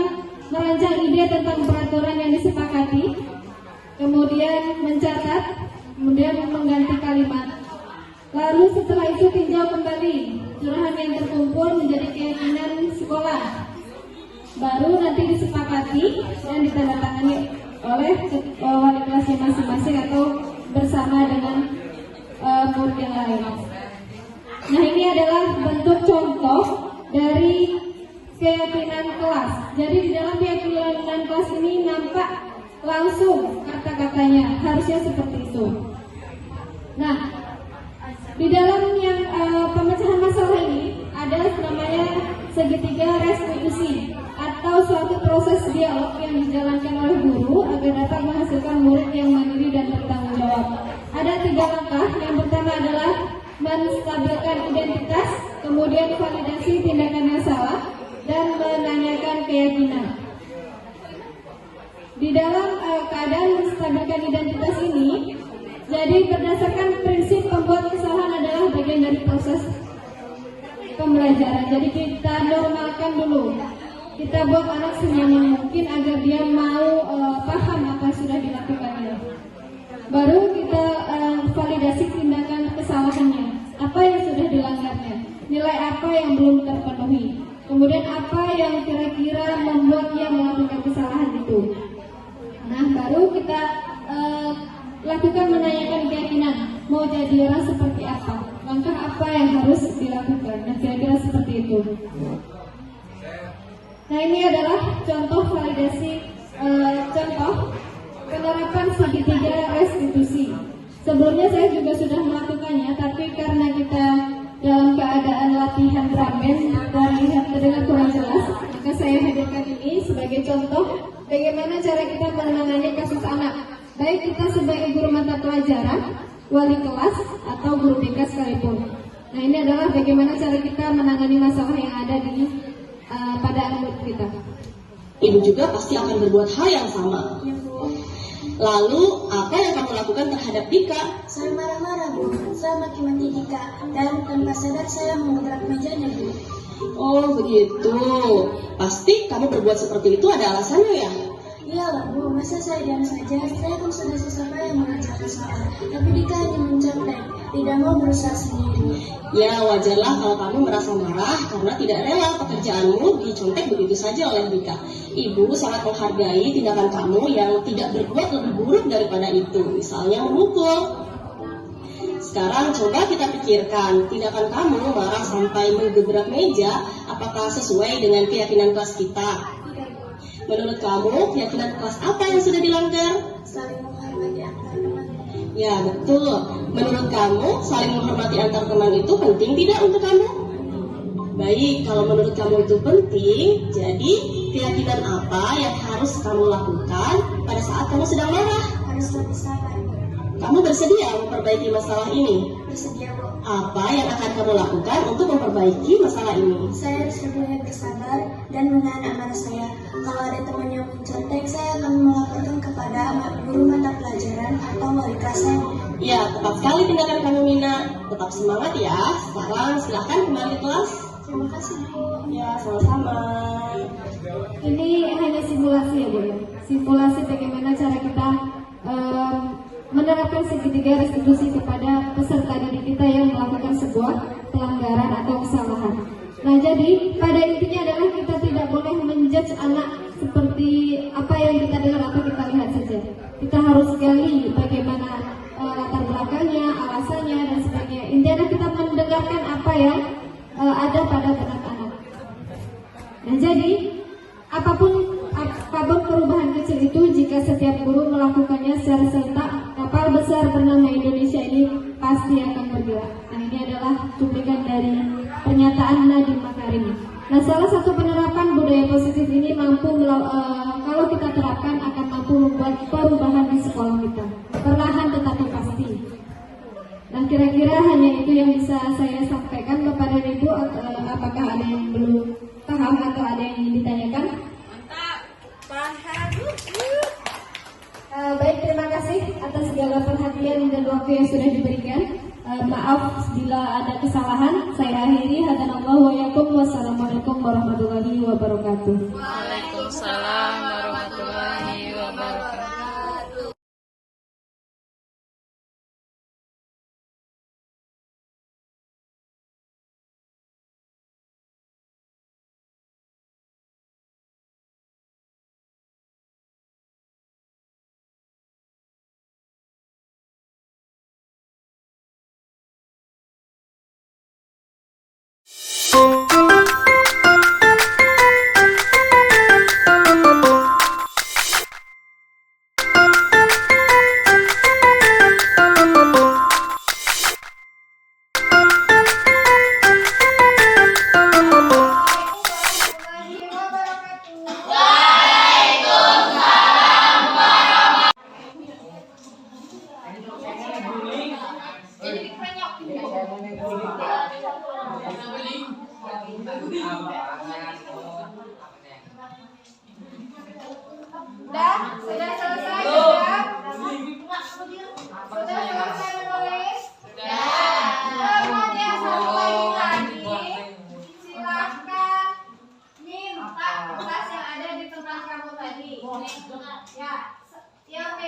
merancang ide tentang peraturan yang disepakati, kemudian mencatat, kemudian mengganti kalimat. Lalu setelah itu tinjau kembali curahan yang terkumpul menjadi keyakinan sekolah. Baru nanti disepakati dan ditandatangani oleh wali kelasnya masing-masing atau bersama dengan murid yang lain. Nah, ini adalah bentuk contoh dari keyakinan kelas. Jadi di dalam keyakinan kelas ini nampak langsung kata-katanya, harusnya seperti itu. Nah, di dalam yang pemecahan masalah ini ada namanya segitiga restitusi atau suatu proses dialog yang dijalankan oleh guru agar dapat menghasilkan murid yang mandiri dan bertanggung jawab. Ada 3 langkah. Yang pertama adalah menstabilkan identitas, kemudian validasi tindakan yang salah, dan menanyakan keyakinan. Di dalam keadaan menstabilkan identitas ini, jadi berdasarkan prinsip pembuat kesalahan adalah bagian dari proses pembelajaran. Jadi kita normalkan dulu. Kita buat anak senyaman mungkin agar dia mau paham apa yang sudah dilakukannya. Baru kita validasi tindakan kesalahannya. Apa yang sudah dilanggarnya? Nilai apa yang belum terpenuhi? Kemudian apa yang kira-kira membuat dia melakukan kesalahan itu? Nah, baru kita lakukan menanyakan keyakinan. Mau jadi orang seperti apa? Langkah apa yang harus dilakukan? Nah, kira-kira seperti itu. Nah, ini adalah contoh validasi, contoh penerapan segitiga restitusi. Sebelumnya saya juga sudah melakukannya, tapi karena kita dalam keadaan latihan ramen dan terdengar kurang jelas, maka saya hadirkan ini sebagai contoh bagaimana cara kita menangani kasus anak, baik kita sebagai guru mata pelajaran, wali kelas, atau guru BK sekalipun. Nah, ini adalah bagaimana cara kita menangani masalah yang ada di pada anak kita. Ibu juga pasti akan berbuat hal yang sama. Lalu, apa yang kamu lakukan terhadap Dika? Saya marah-marah, Bu. Saya maki-maki Dika. Dan tanpa sadar saya mengobrak mejanya, Bu. Oh, begitu. Pasti kamu berbuat seperti itu ada alasannya ya? Iyalah, Bu. Masa saya diam saja? Saya kan sudah susah payah mengajarkan soal. Tapi Dika hanya mencontek. Tidak mau berusaha sendiri. Ya, wajarlah kalau kamu merasa marah karena tidak rela pekerjaanmu dicontek begitu saja oleh Dika. Ibu sangat menghargai tindakan kamu yang tidak berbuat lebih buruk daripada itu, misalnya memukul. Sekarang coba kita pikirkan, tindakan kamu marah sampai menggebrak meja, apakah sesuai dengan keyakinan kelas kita? Menurut kamu, keyakinan kelas apa yang sudah dilanggar? Saling menghormati antar teman. Ya, betul. Menurut kamu, saling menghormati antar teman itu penting tidak untuk kamu? Baik, kalau menurut kamu itu penting, jadi keyakinan apa yang harus kamu lakukan pada saat kamu sedang marah? Harus lebih sabar. Kamu bersedia memperbaiki masalah ini? Bersedia, Bu. Apa yang akan kamu lakukan untuk memperbaiki masalah ini? Saya harus lebih bersabar dan menahan amarah saya. Kalau ada teman yang mencontek, saya akan melaporkan kepada guru mata pelajaran atau wali kelas saya. Ya, tepat sekali tindakan kamu, Mina. Tetap semangat ya. Sekarang silahkan kembali ke kelas. Terima kasih, Bu. Ya, sama-sama. Ini hanya simulasi ya, Bu. Simulasi bagaimana cara kita menerapkan segitiga restitusi kepada peserta didik kita yang melakukan sebuah pelanggaran atau kesalahan. Nah, jadi pada intinya adalah kita tidak boleh menjudge anak seperti apa yang kita dengar atau kita lihat saja. Kita harus gali bagaimana latar belakangnya, alasannya, dan sebagainya. Intinya kita mendengarkan apa yang ada pada benak anak. Nah, jadi apapun perubahan kecil itu, jika setiap guru melakukannya secara serentak, kapal besar bernama Indonesia ini pasti akan bergerak. Nah, ini adalah cuplikan dari pernyataan Nadiem Makarim. Nah, salah satu penerapan budaya positif ini kalau kita terapkan akan mampu membuat perubahan di sekolah kita, perlahan tetapi pasti. Nah, kira-kira hanya itu yang bisa saya sampaikan kepada Ibu. Apakah ada yang belum paham atau ada yang ingin ditanyakan? Baik, terima kasih atas segala perhatian dan waktu yang sudah diberikan. Maaf bila ada kesalahan. Saya akhiri. Hadanallah wa yakum. Wassalamualaikum warahmatullahi wabarakatuh. Waalaikumsalam warahmatullahi wabarakatuh.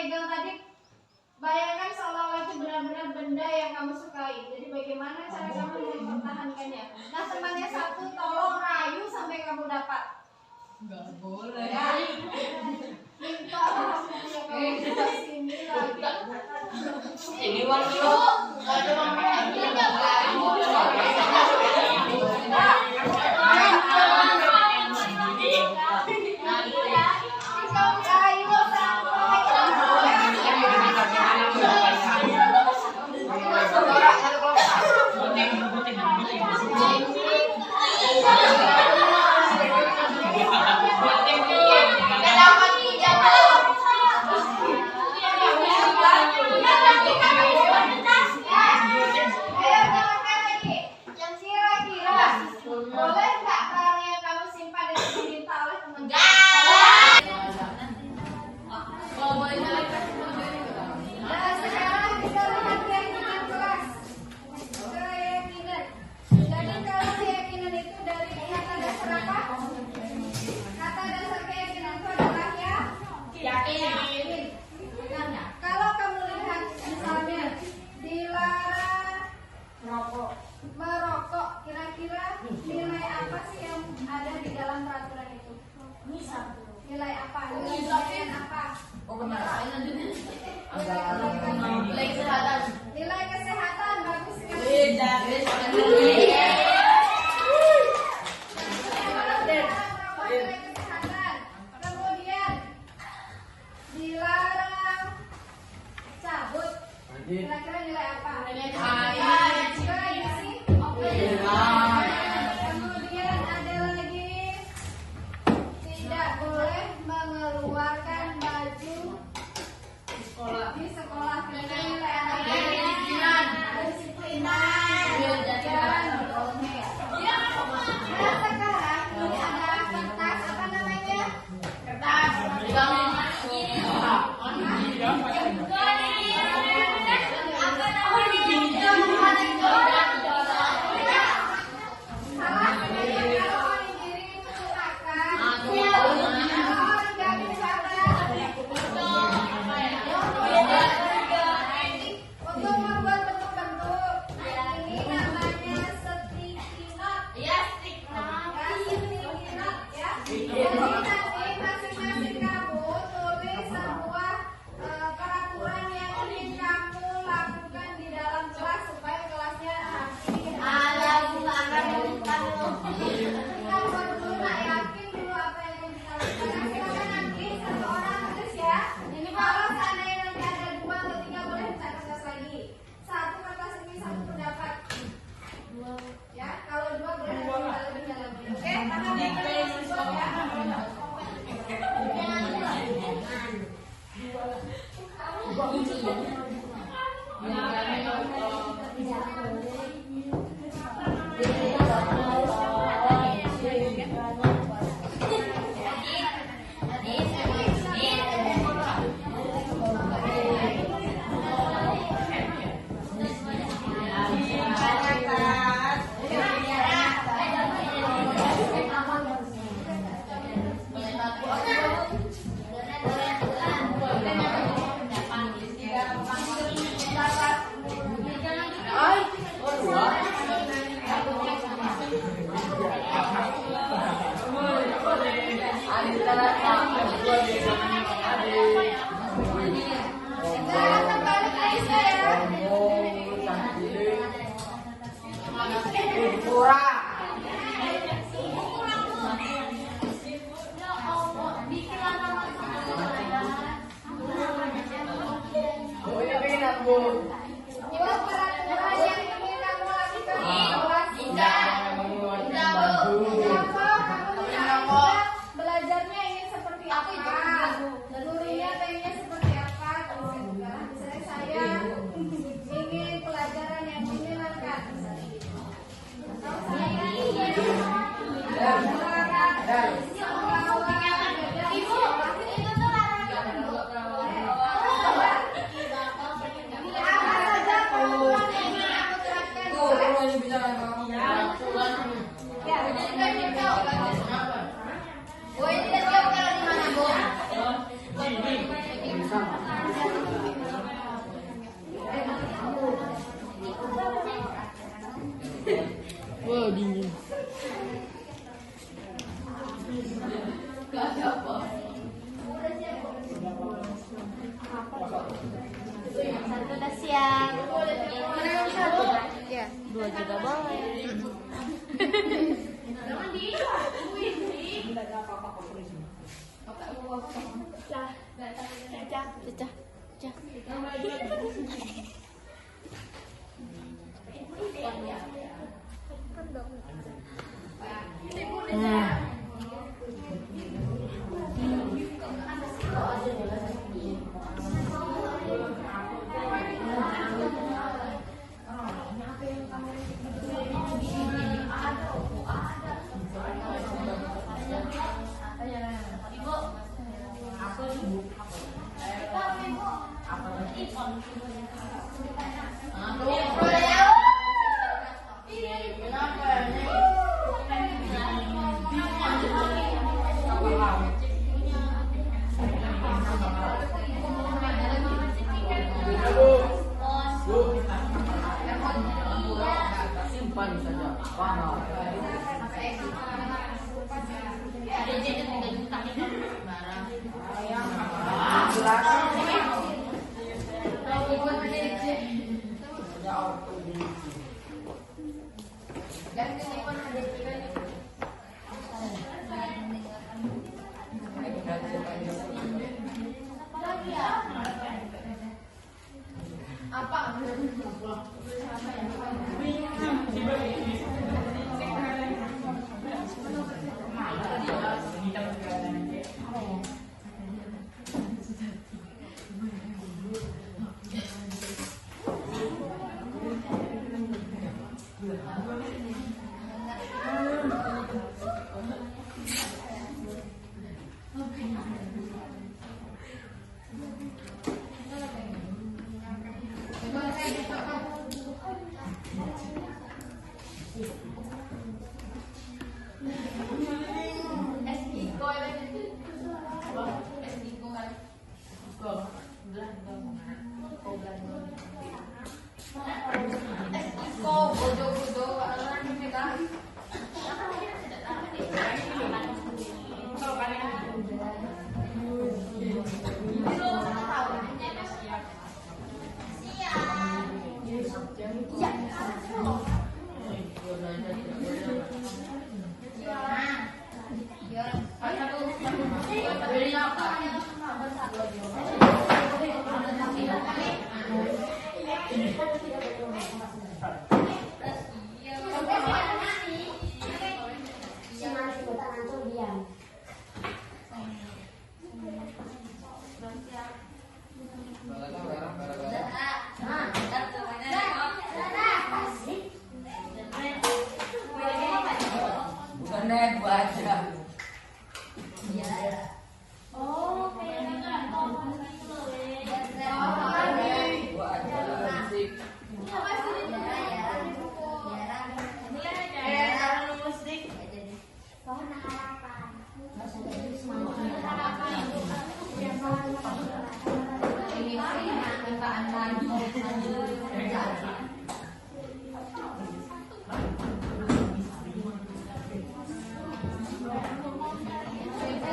pegang tadi, bayangkan seolah-olah itu benar-benar benda yang kamu sukai. Jadi bagaimana cara kamu mempertahankannya? Nah, temannya satu, tolong rayu sampai kamu dapat. Enggak boleh. Ya. Minta orang yang kamu ke sini lagi. Ini waktu ada boleh nggak barang yang kamu simpan itu diminta oleh teman kamu? Nah, sekarang kita lihat keyakinan kelas. Keyakinan. Jadi kalau keyakinan itu dari kata dasar apa? Kata dasar keyakinan itu adalah yakin. Nah, kalau kamu lihat misalnya dilarang merokok, kira-kira nilai apa sih yang ada di dalam peraturan itu? Nilai apa? Nilai apa? Nilai kesehatan, bagus sekali. Nilai kesehatan. Kemudian dilarang cabut. Kira-kira nilai apa? Kemudian ada lagi tidak boleh mengeluarkan baju di sekolah. Kira-kira nilai apa? Disiplinan. Jangan beromel. Nah, sekarang ini ada kertas, apa namanya? Kertas. Untuk membuat bentuk-bentuk, ini namanya sticky note. Ya, sticky note ya. Jadi nanti masing-masing kamu tulis sebuah peraturan yang ingin kamu lakukan di dalam kelas supaya kelasnya kita buat dulu, nak yakin dulu apa yang ingin kita lakukan. Silakan nanti satu orang tulis ya. Ini kalau seandainya nanti ada 2 atau 3 boleh minta kertas lagi. Satu kertas ini satu pendapat. Ya, kalau 2 boleh minta lebihnya lagi. Oke, tangan yang disebut ya. Belajarnya ingin seperti apa? Gurunya pengennya seperti apa? Misalnya saya ingin pelajaran yang menyenangkan. Atau saya ingin Ibu, siang. Ya, 2 juga boleh.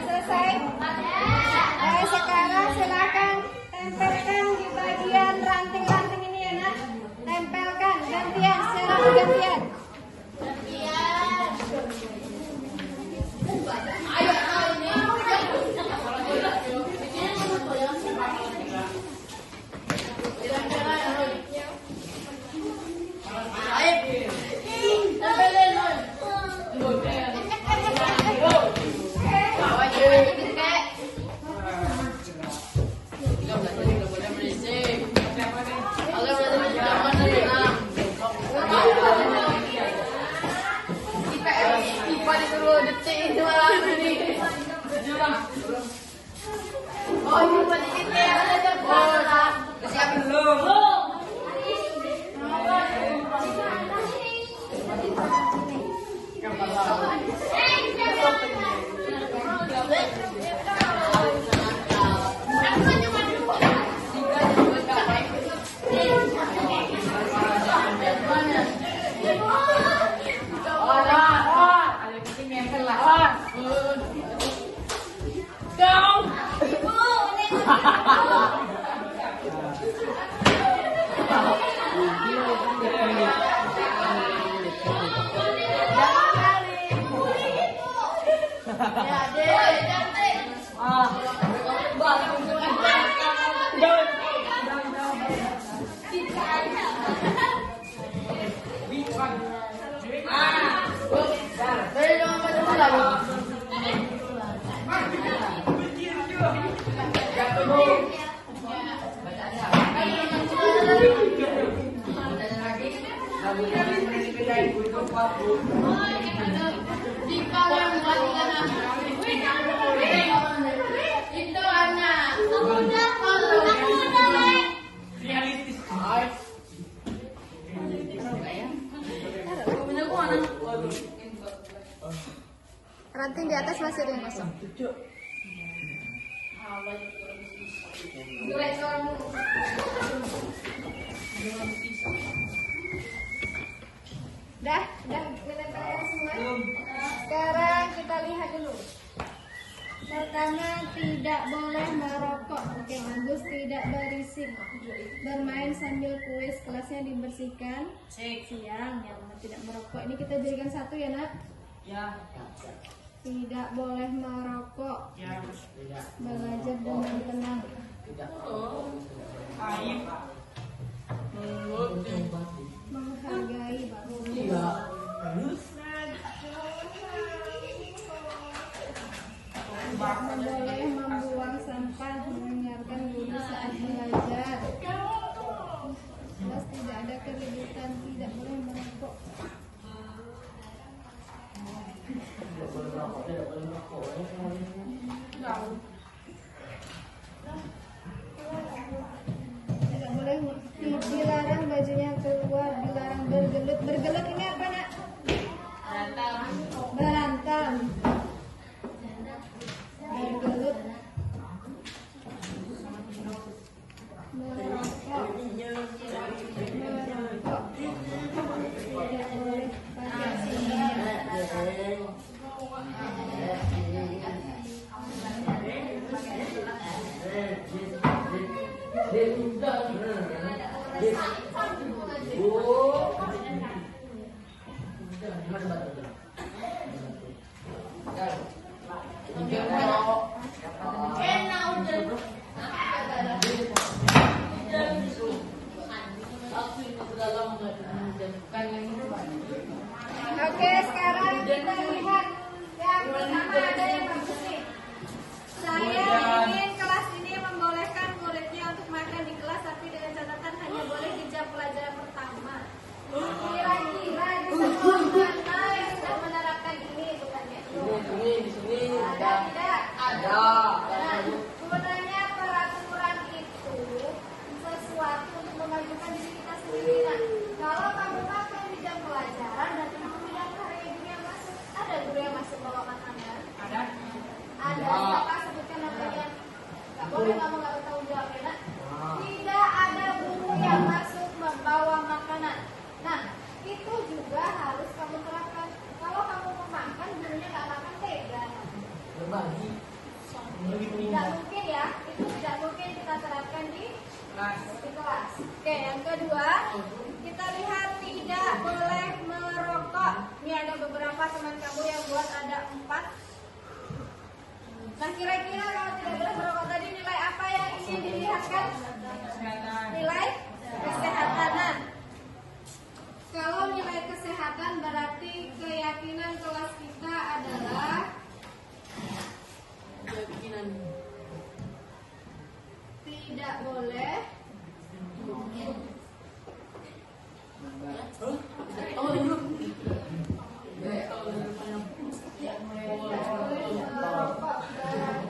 Selesai? Sekarang silakan tempelkan di bagian ranting-ranting ini ya nak. Tempelkan gantian secara bergantian. Itu anak. Ranting di atas masih ada yang kosong. Dah menempel semua. Sekarang kita lihat dulu. Pertama, tidak boleh merokok. Oke, bagus. Tidak berisik. Bermain sambil kuis, kelasnya dibersihkan. Siang, yang tidak merokok. Ini kita jadikan satu ya, Nak? Ya. Tidak boleh merokok. Ya. Belajar dengan tenang. Aib. Menghargai bagus. Boleh membuang sampah, mendengarkan guru saat belajar. Terus tidak ada keributan, tidak boleh merokok. Tidak boleh dilarang bajunya keluar, dilarang bergelut. Bergelut ini apa, Nak? Berantem. Bergelut. Merokok. Tidak boleh pakai sinyal. Oke, sekarang kita lihat yang pertama ada yang bagus nih. Saya ingin kelas ini membolehkan muridnya untuk makan di kelas, tapi dengan catatan hanya boleh di jam pelajaran pertama. Kira-kira di sekolah mana yang sudah menerapkan ini, bukannya? Di sini Ada tidak? ada. Nah, gunanya peraturan itu sesuatu untuk memajukan diri kita sendiri. Nah, kalau kamu makan di jam pelajaran dan kamu tidak hari guru yang masuk, ada guru yang masuk bawa makanan? Ada. Ada. Siapa sebutkan namanya? Gak boleh kamu nggak bertanggung jawab ya, Nak? Tidak ada guru yang masuk membawa makanan. Nah, itu juga harus kamu terapkan. Kalau kamu mau makan, gurunya nggak makan, tega. Berbagi. Tidak mungkin ya, itu tidak mungkin kita terapkan di kelas. Oke, yang kedua, kita lihat tidak boleh merokok. Ini ada beberapa teman kamu yang buat ada 4. Nah, kira-kira kalau tidak boleh merokok tadi nilai apa yang ingin dilihatkan? Nilai kesehatan. Nah, kalau nilai kesehatan berarti keyakinan kelas kita adalah tidak boleh jangan merokok di mana?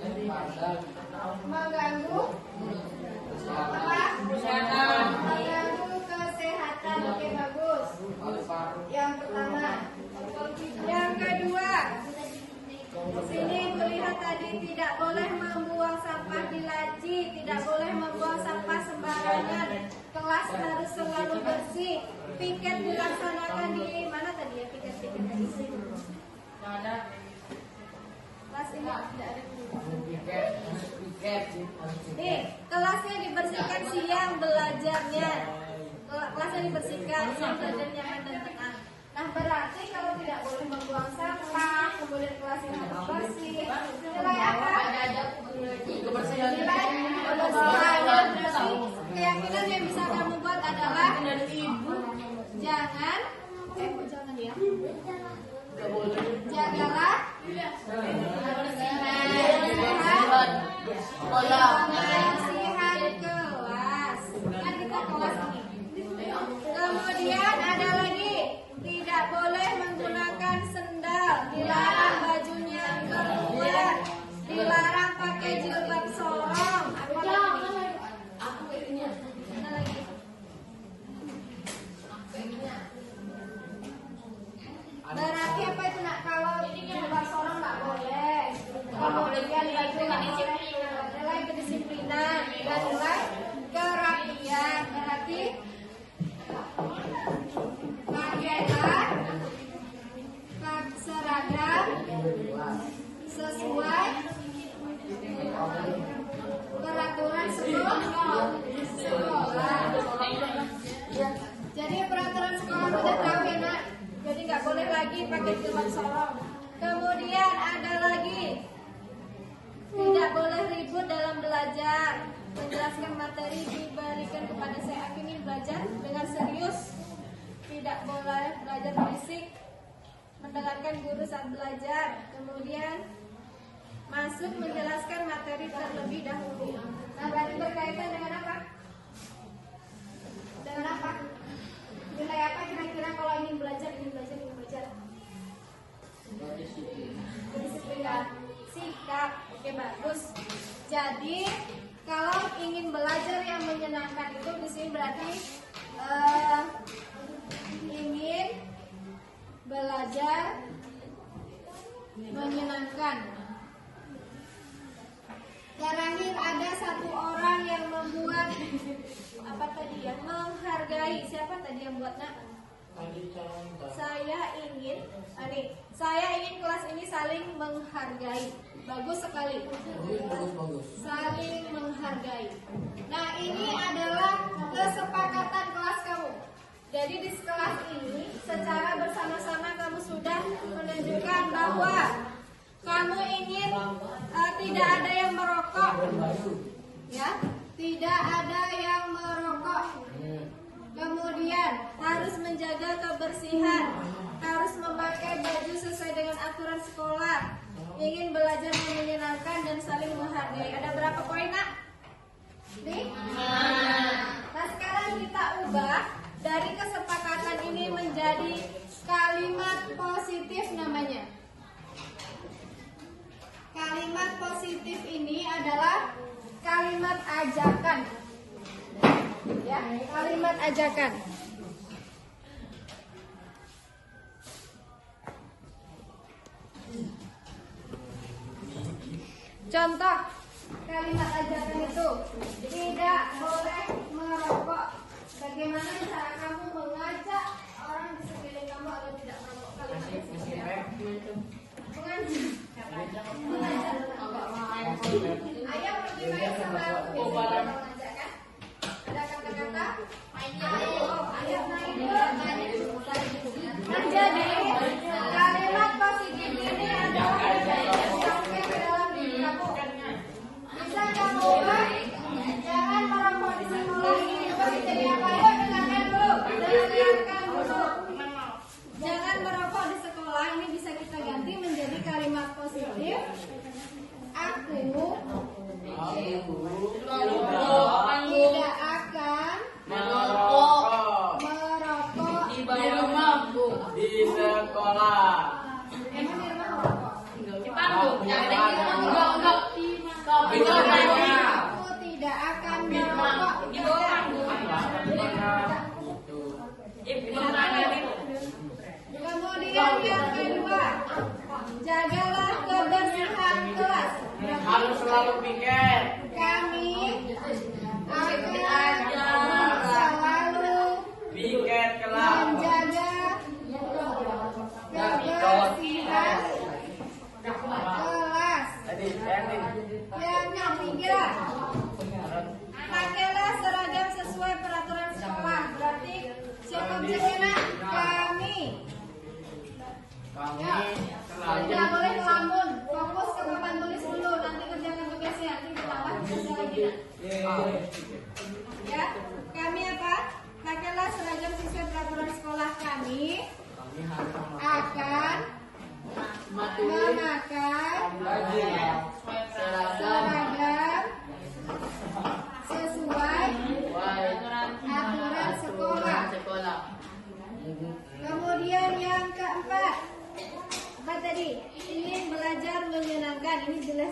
Di sekolah, karena mengganggu apa? Mengganggu kesehatan. Oke, bagus. Yang pertama. Yang kedua, sini melihat tadi tidak boleh membuang sampah di laci, tidak boleh membuang sampah sembarangan. Kelas harus selalu bersih. Kelas ini tidak ada nih, kelasnya dibersihkan siang belajarnya. Kelasnya dibersihkan siang belajarnya nyaman dan tenang. Nah, berarti kalau tidak boleh membuang sampah, kemudian kelas ini harus bersih. Nilai apa? Nilai keyakinan yang bisa kamu buat adalah jangan ya. Jagalah kebersihan kelas. Kan kita kelas ini. Kemudian ada lagi, tidak boleh menggunakan sendal, dilarang bajunya keluar, dilarang pakai jilbab sorong. Mana lagi? Berarti apa itu nak? Kalau jilbab sorong nggak boleh. Kemudian nilai kedisiplinan dan nilai kerapian. Berarti pakailah seragam sesuai peraturan sekolah. Jadi peraturan sekolah sudah tahu ya nak. Jadi nggak boleh lagi pakai jilbab sorong. Kemudian ada lagi, tidak boleh ribut dalam belajar. Menjelaskan materi diberikan kepada saya ingin belajar dengan serius. Tidak boleh belajar berisik. Mendengarkan guru saat belajar. Kemudian masuk menjelaskan materi terlebih dahulu. Nah, berarti berkaitan dengan apa? Dengan apa? Nilai apa kira-kira kalau ingin belajar? Kedisiplinan, sikap. Oke, bagus. Jadi kalau ingin belajar yang menyenangkan itu di sini berarti ingin belajar menyenangkan. Terakhir ada satu orang yang membuat apa tadi ya? Menghargai. Siapa tadi yang buat nak? Saya ingin kelas ini saling menghargai. Bagus sekali. Saling menghargai. Nah, ini adalah kesepakatan kelas kamu. Jadi di kelas ini secara bersama-sama kamu sudah menunjukkan bahwa kamu ingin tidak ada yang merokok. Ya, tidak ada yang merokok. Kemudian harus menjaga kebersihan, harus memakai baju sesuai dengan aturan sekolah, ingin belajar yang menyenangkan dan saling menghargai. Ada berapa poin nak? Nih? Nah, sekarang kita ubah dari kesepakatan ini menjadi kalimat positif namanya. Kalimat positif ini adalah kalimat ajakan. Ya, kalimat ajakan. Contoh kalimat ajakan itu tidak boleh merokok. Bagaimana cara kamu mengajak orang di sekeliling kamu agar tidak merokok? Kalimatnya seperti apa? Mengajak. Ayo pergi main sama aku. Mengajak kan? Ada kata-kata? Ayo main yuk. Nah, jadi kalimat positif ini adalah sampai ke dalam diri kamu. Bisa kamu ubah, jangan merokok di sini.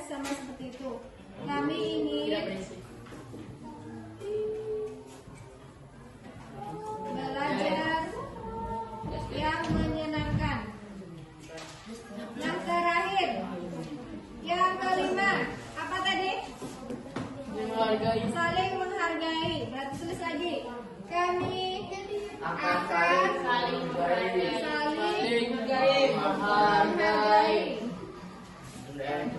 sama seperti itu. Kami ingin belajar yang menyenangkan. Yang terakhir, yang kelima, apa tadi? Saling menghargai. Berarti tulis lagi. Kami akan saling menghargai.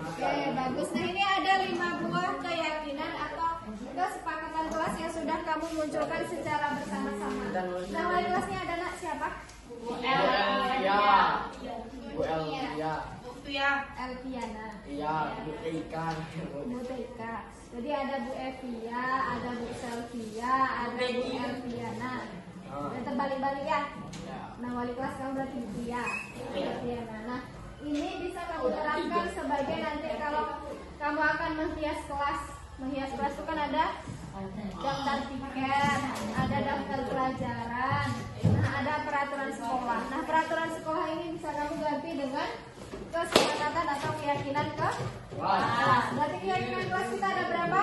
Oke, bagus. Nah, ini ada 5 buah keyakinan atau kesepakatan kelas yang sudah kamu munculkan secara bersama-sama. Nah, wali kelasnya ada nak siapa? Bu Elvia. Bu Elviana. Iya, Bu Ika. Bu Ika. Jadi ada Bu Evia, ada Bu Selvia, ada Bu Elviana. Dan terbalik-balik ya. Nah, wali kelas kamu berarti Bu Tia. Elviana. Nah, ini bisa kamu terapkan sebagai nanti kalau kamu akan menghias kelas. Menghias kelas itu kan ada daftar tiket, ada daftar pelajaran, nah ada peraturan sekolah. Nah, peraturan sekolah ini bisa kamu ganti dengan kesepakatan atau keyakinan kelas. Berarti keyakinan kelas kita ada berapa?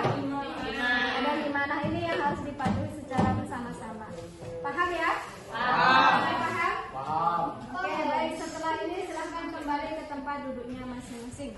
Ada 5. Nah, ini yang harus dipatuhi secara bersama-sama. Paham ya? Paham? Oke, baik. Setelah ini silahkan kembali ke tempat duduknya masing-masing.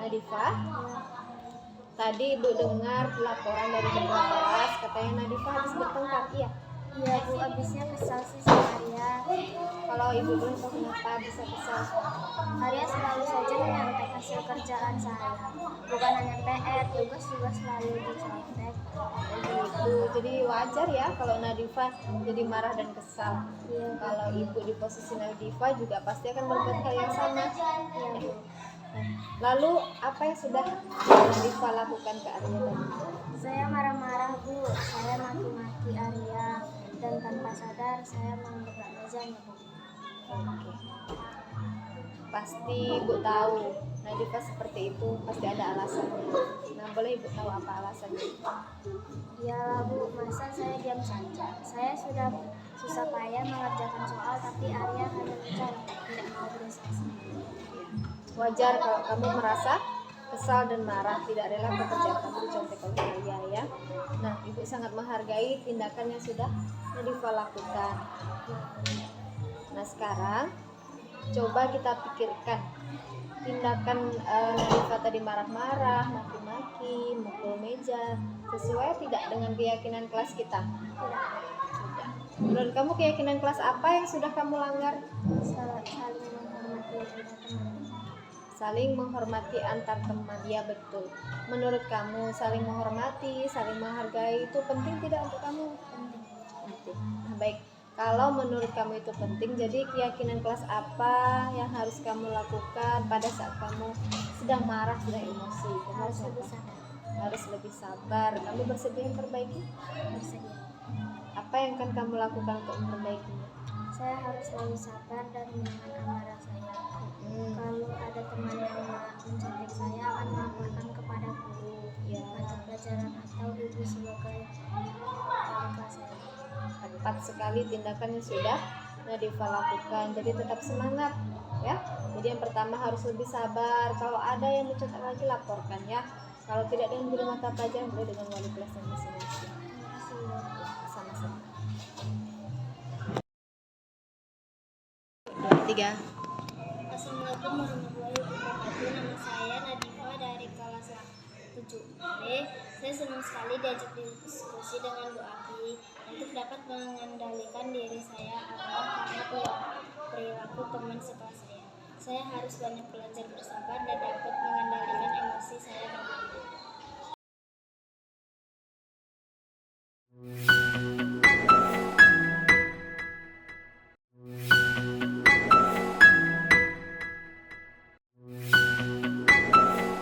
Nadifa, tadi Ibu dengar laporan dari ketua kelas, katanya Nadifa habis bertengkar, iya? Iya Bu, abisnya kesal sih sama Arya. Kalau Ibu boleh tahu kenapa bisa kesal? Arya selalu saja menyontek hasil kerjaan saya. Bukan hanya PR, tugas juga selalu dicontek. Gitu. Jadi wajar ya kalau Nadifa jadi marah dan kesal. Iya. Kalau Ibu di posisi Nadifa juga pasti akan berbuat hal yang sama. Iya Bu. Lalu apa yang sudah Nadifa lakukan ke Arya tadi? Saya marah-marah Bu, saya maki-maki Arya dan tanpa sadar saya menggebrak mejanya Bu. Oke. Pasti Ibu tahu Nadifa seperti itu pasti ada alasannya. Nah, boleh Ibu tahu apa alasannya? Iyalah Bu, masa saya diam saja. Saya sudah susah payah mengerjakan soal tapi Arya hanya mencontek, tidak mau berusaha sendiri. Wajar kalau kamu merasa kesal dan marah, tidak rela pekerjaan kamu dicontek oleh Arya ya. Nah, Ibu sangat menghargai tindakan yang sudah Nadifa lakukan. Nah, sekarang coba kita pikirkan tindakan Nadifa tadi marah-marah, maki-maki, mukul meja, sesuai tidak dengan keyakinan kelas kita? Tidak. Menurut kamu keyakinan kelas apa yang sudah kamu langgar? Saling menghormati antar teman. Ya betul. Menurut kamu saling menghormati, saling menghargai itu penting tidak untuk kamu? Penting. Nah, baik. Kalau menurut kamu itu penting, jadi keyakinan kelas apa yang harus kamu lakukan pada saat kamu sedang marah, sedang emosi? Kamu harus lebih sabar. Harus lebih sabar. Kamu bersedia memperbaiki? Bersedia. Apa yang akan kamu lakukan untuk memperbaikinya? Saya harus selalu sabar dan menahan amarah saya. Kalau ada teman yang mencontek saya akan melaporkan kepada guru, mata pelajaran atau ibu sebagai wali kelas saya. Tepat sekali tindakan yang sudah Nadifa lakukan. Jadi tetap semangat ya. Jadi yang pertama harus lebih sabar. Kalau ada yang mencontek lagi laporkan ya. Kalau tidak dengan guru mata pelajaran boleh dengan wali kelas yang masing-masing. Sama-sama. 3. Assalamualaikum warahmatullahi wabarakatuh. Nama saya Nadifa dari kelas 7B. Saya senang sekali diajak diskusi dengan Bu Abi untuk dapat mengendalikan diri saya karena perilaku teman sekelas saya. Saya harus banyak belajar bersabar dan dapat mengendalikan emosi saya dengan baik.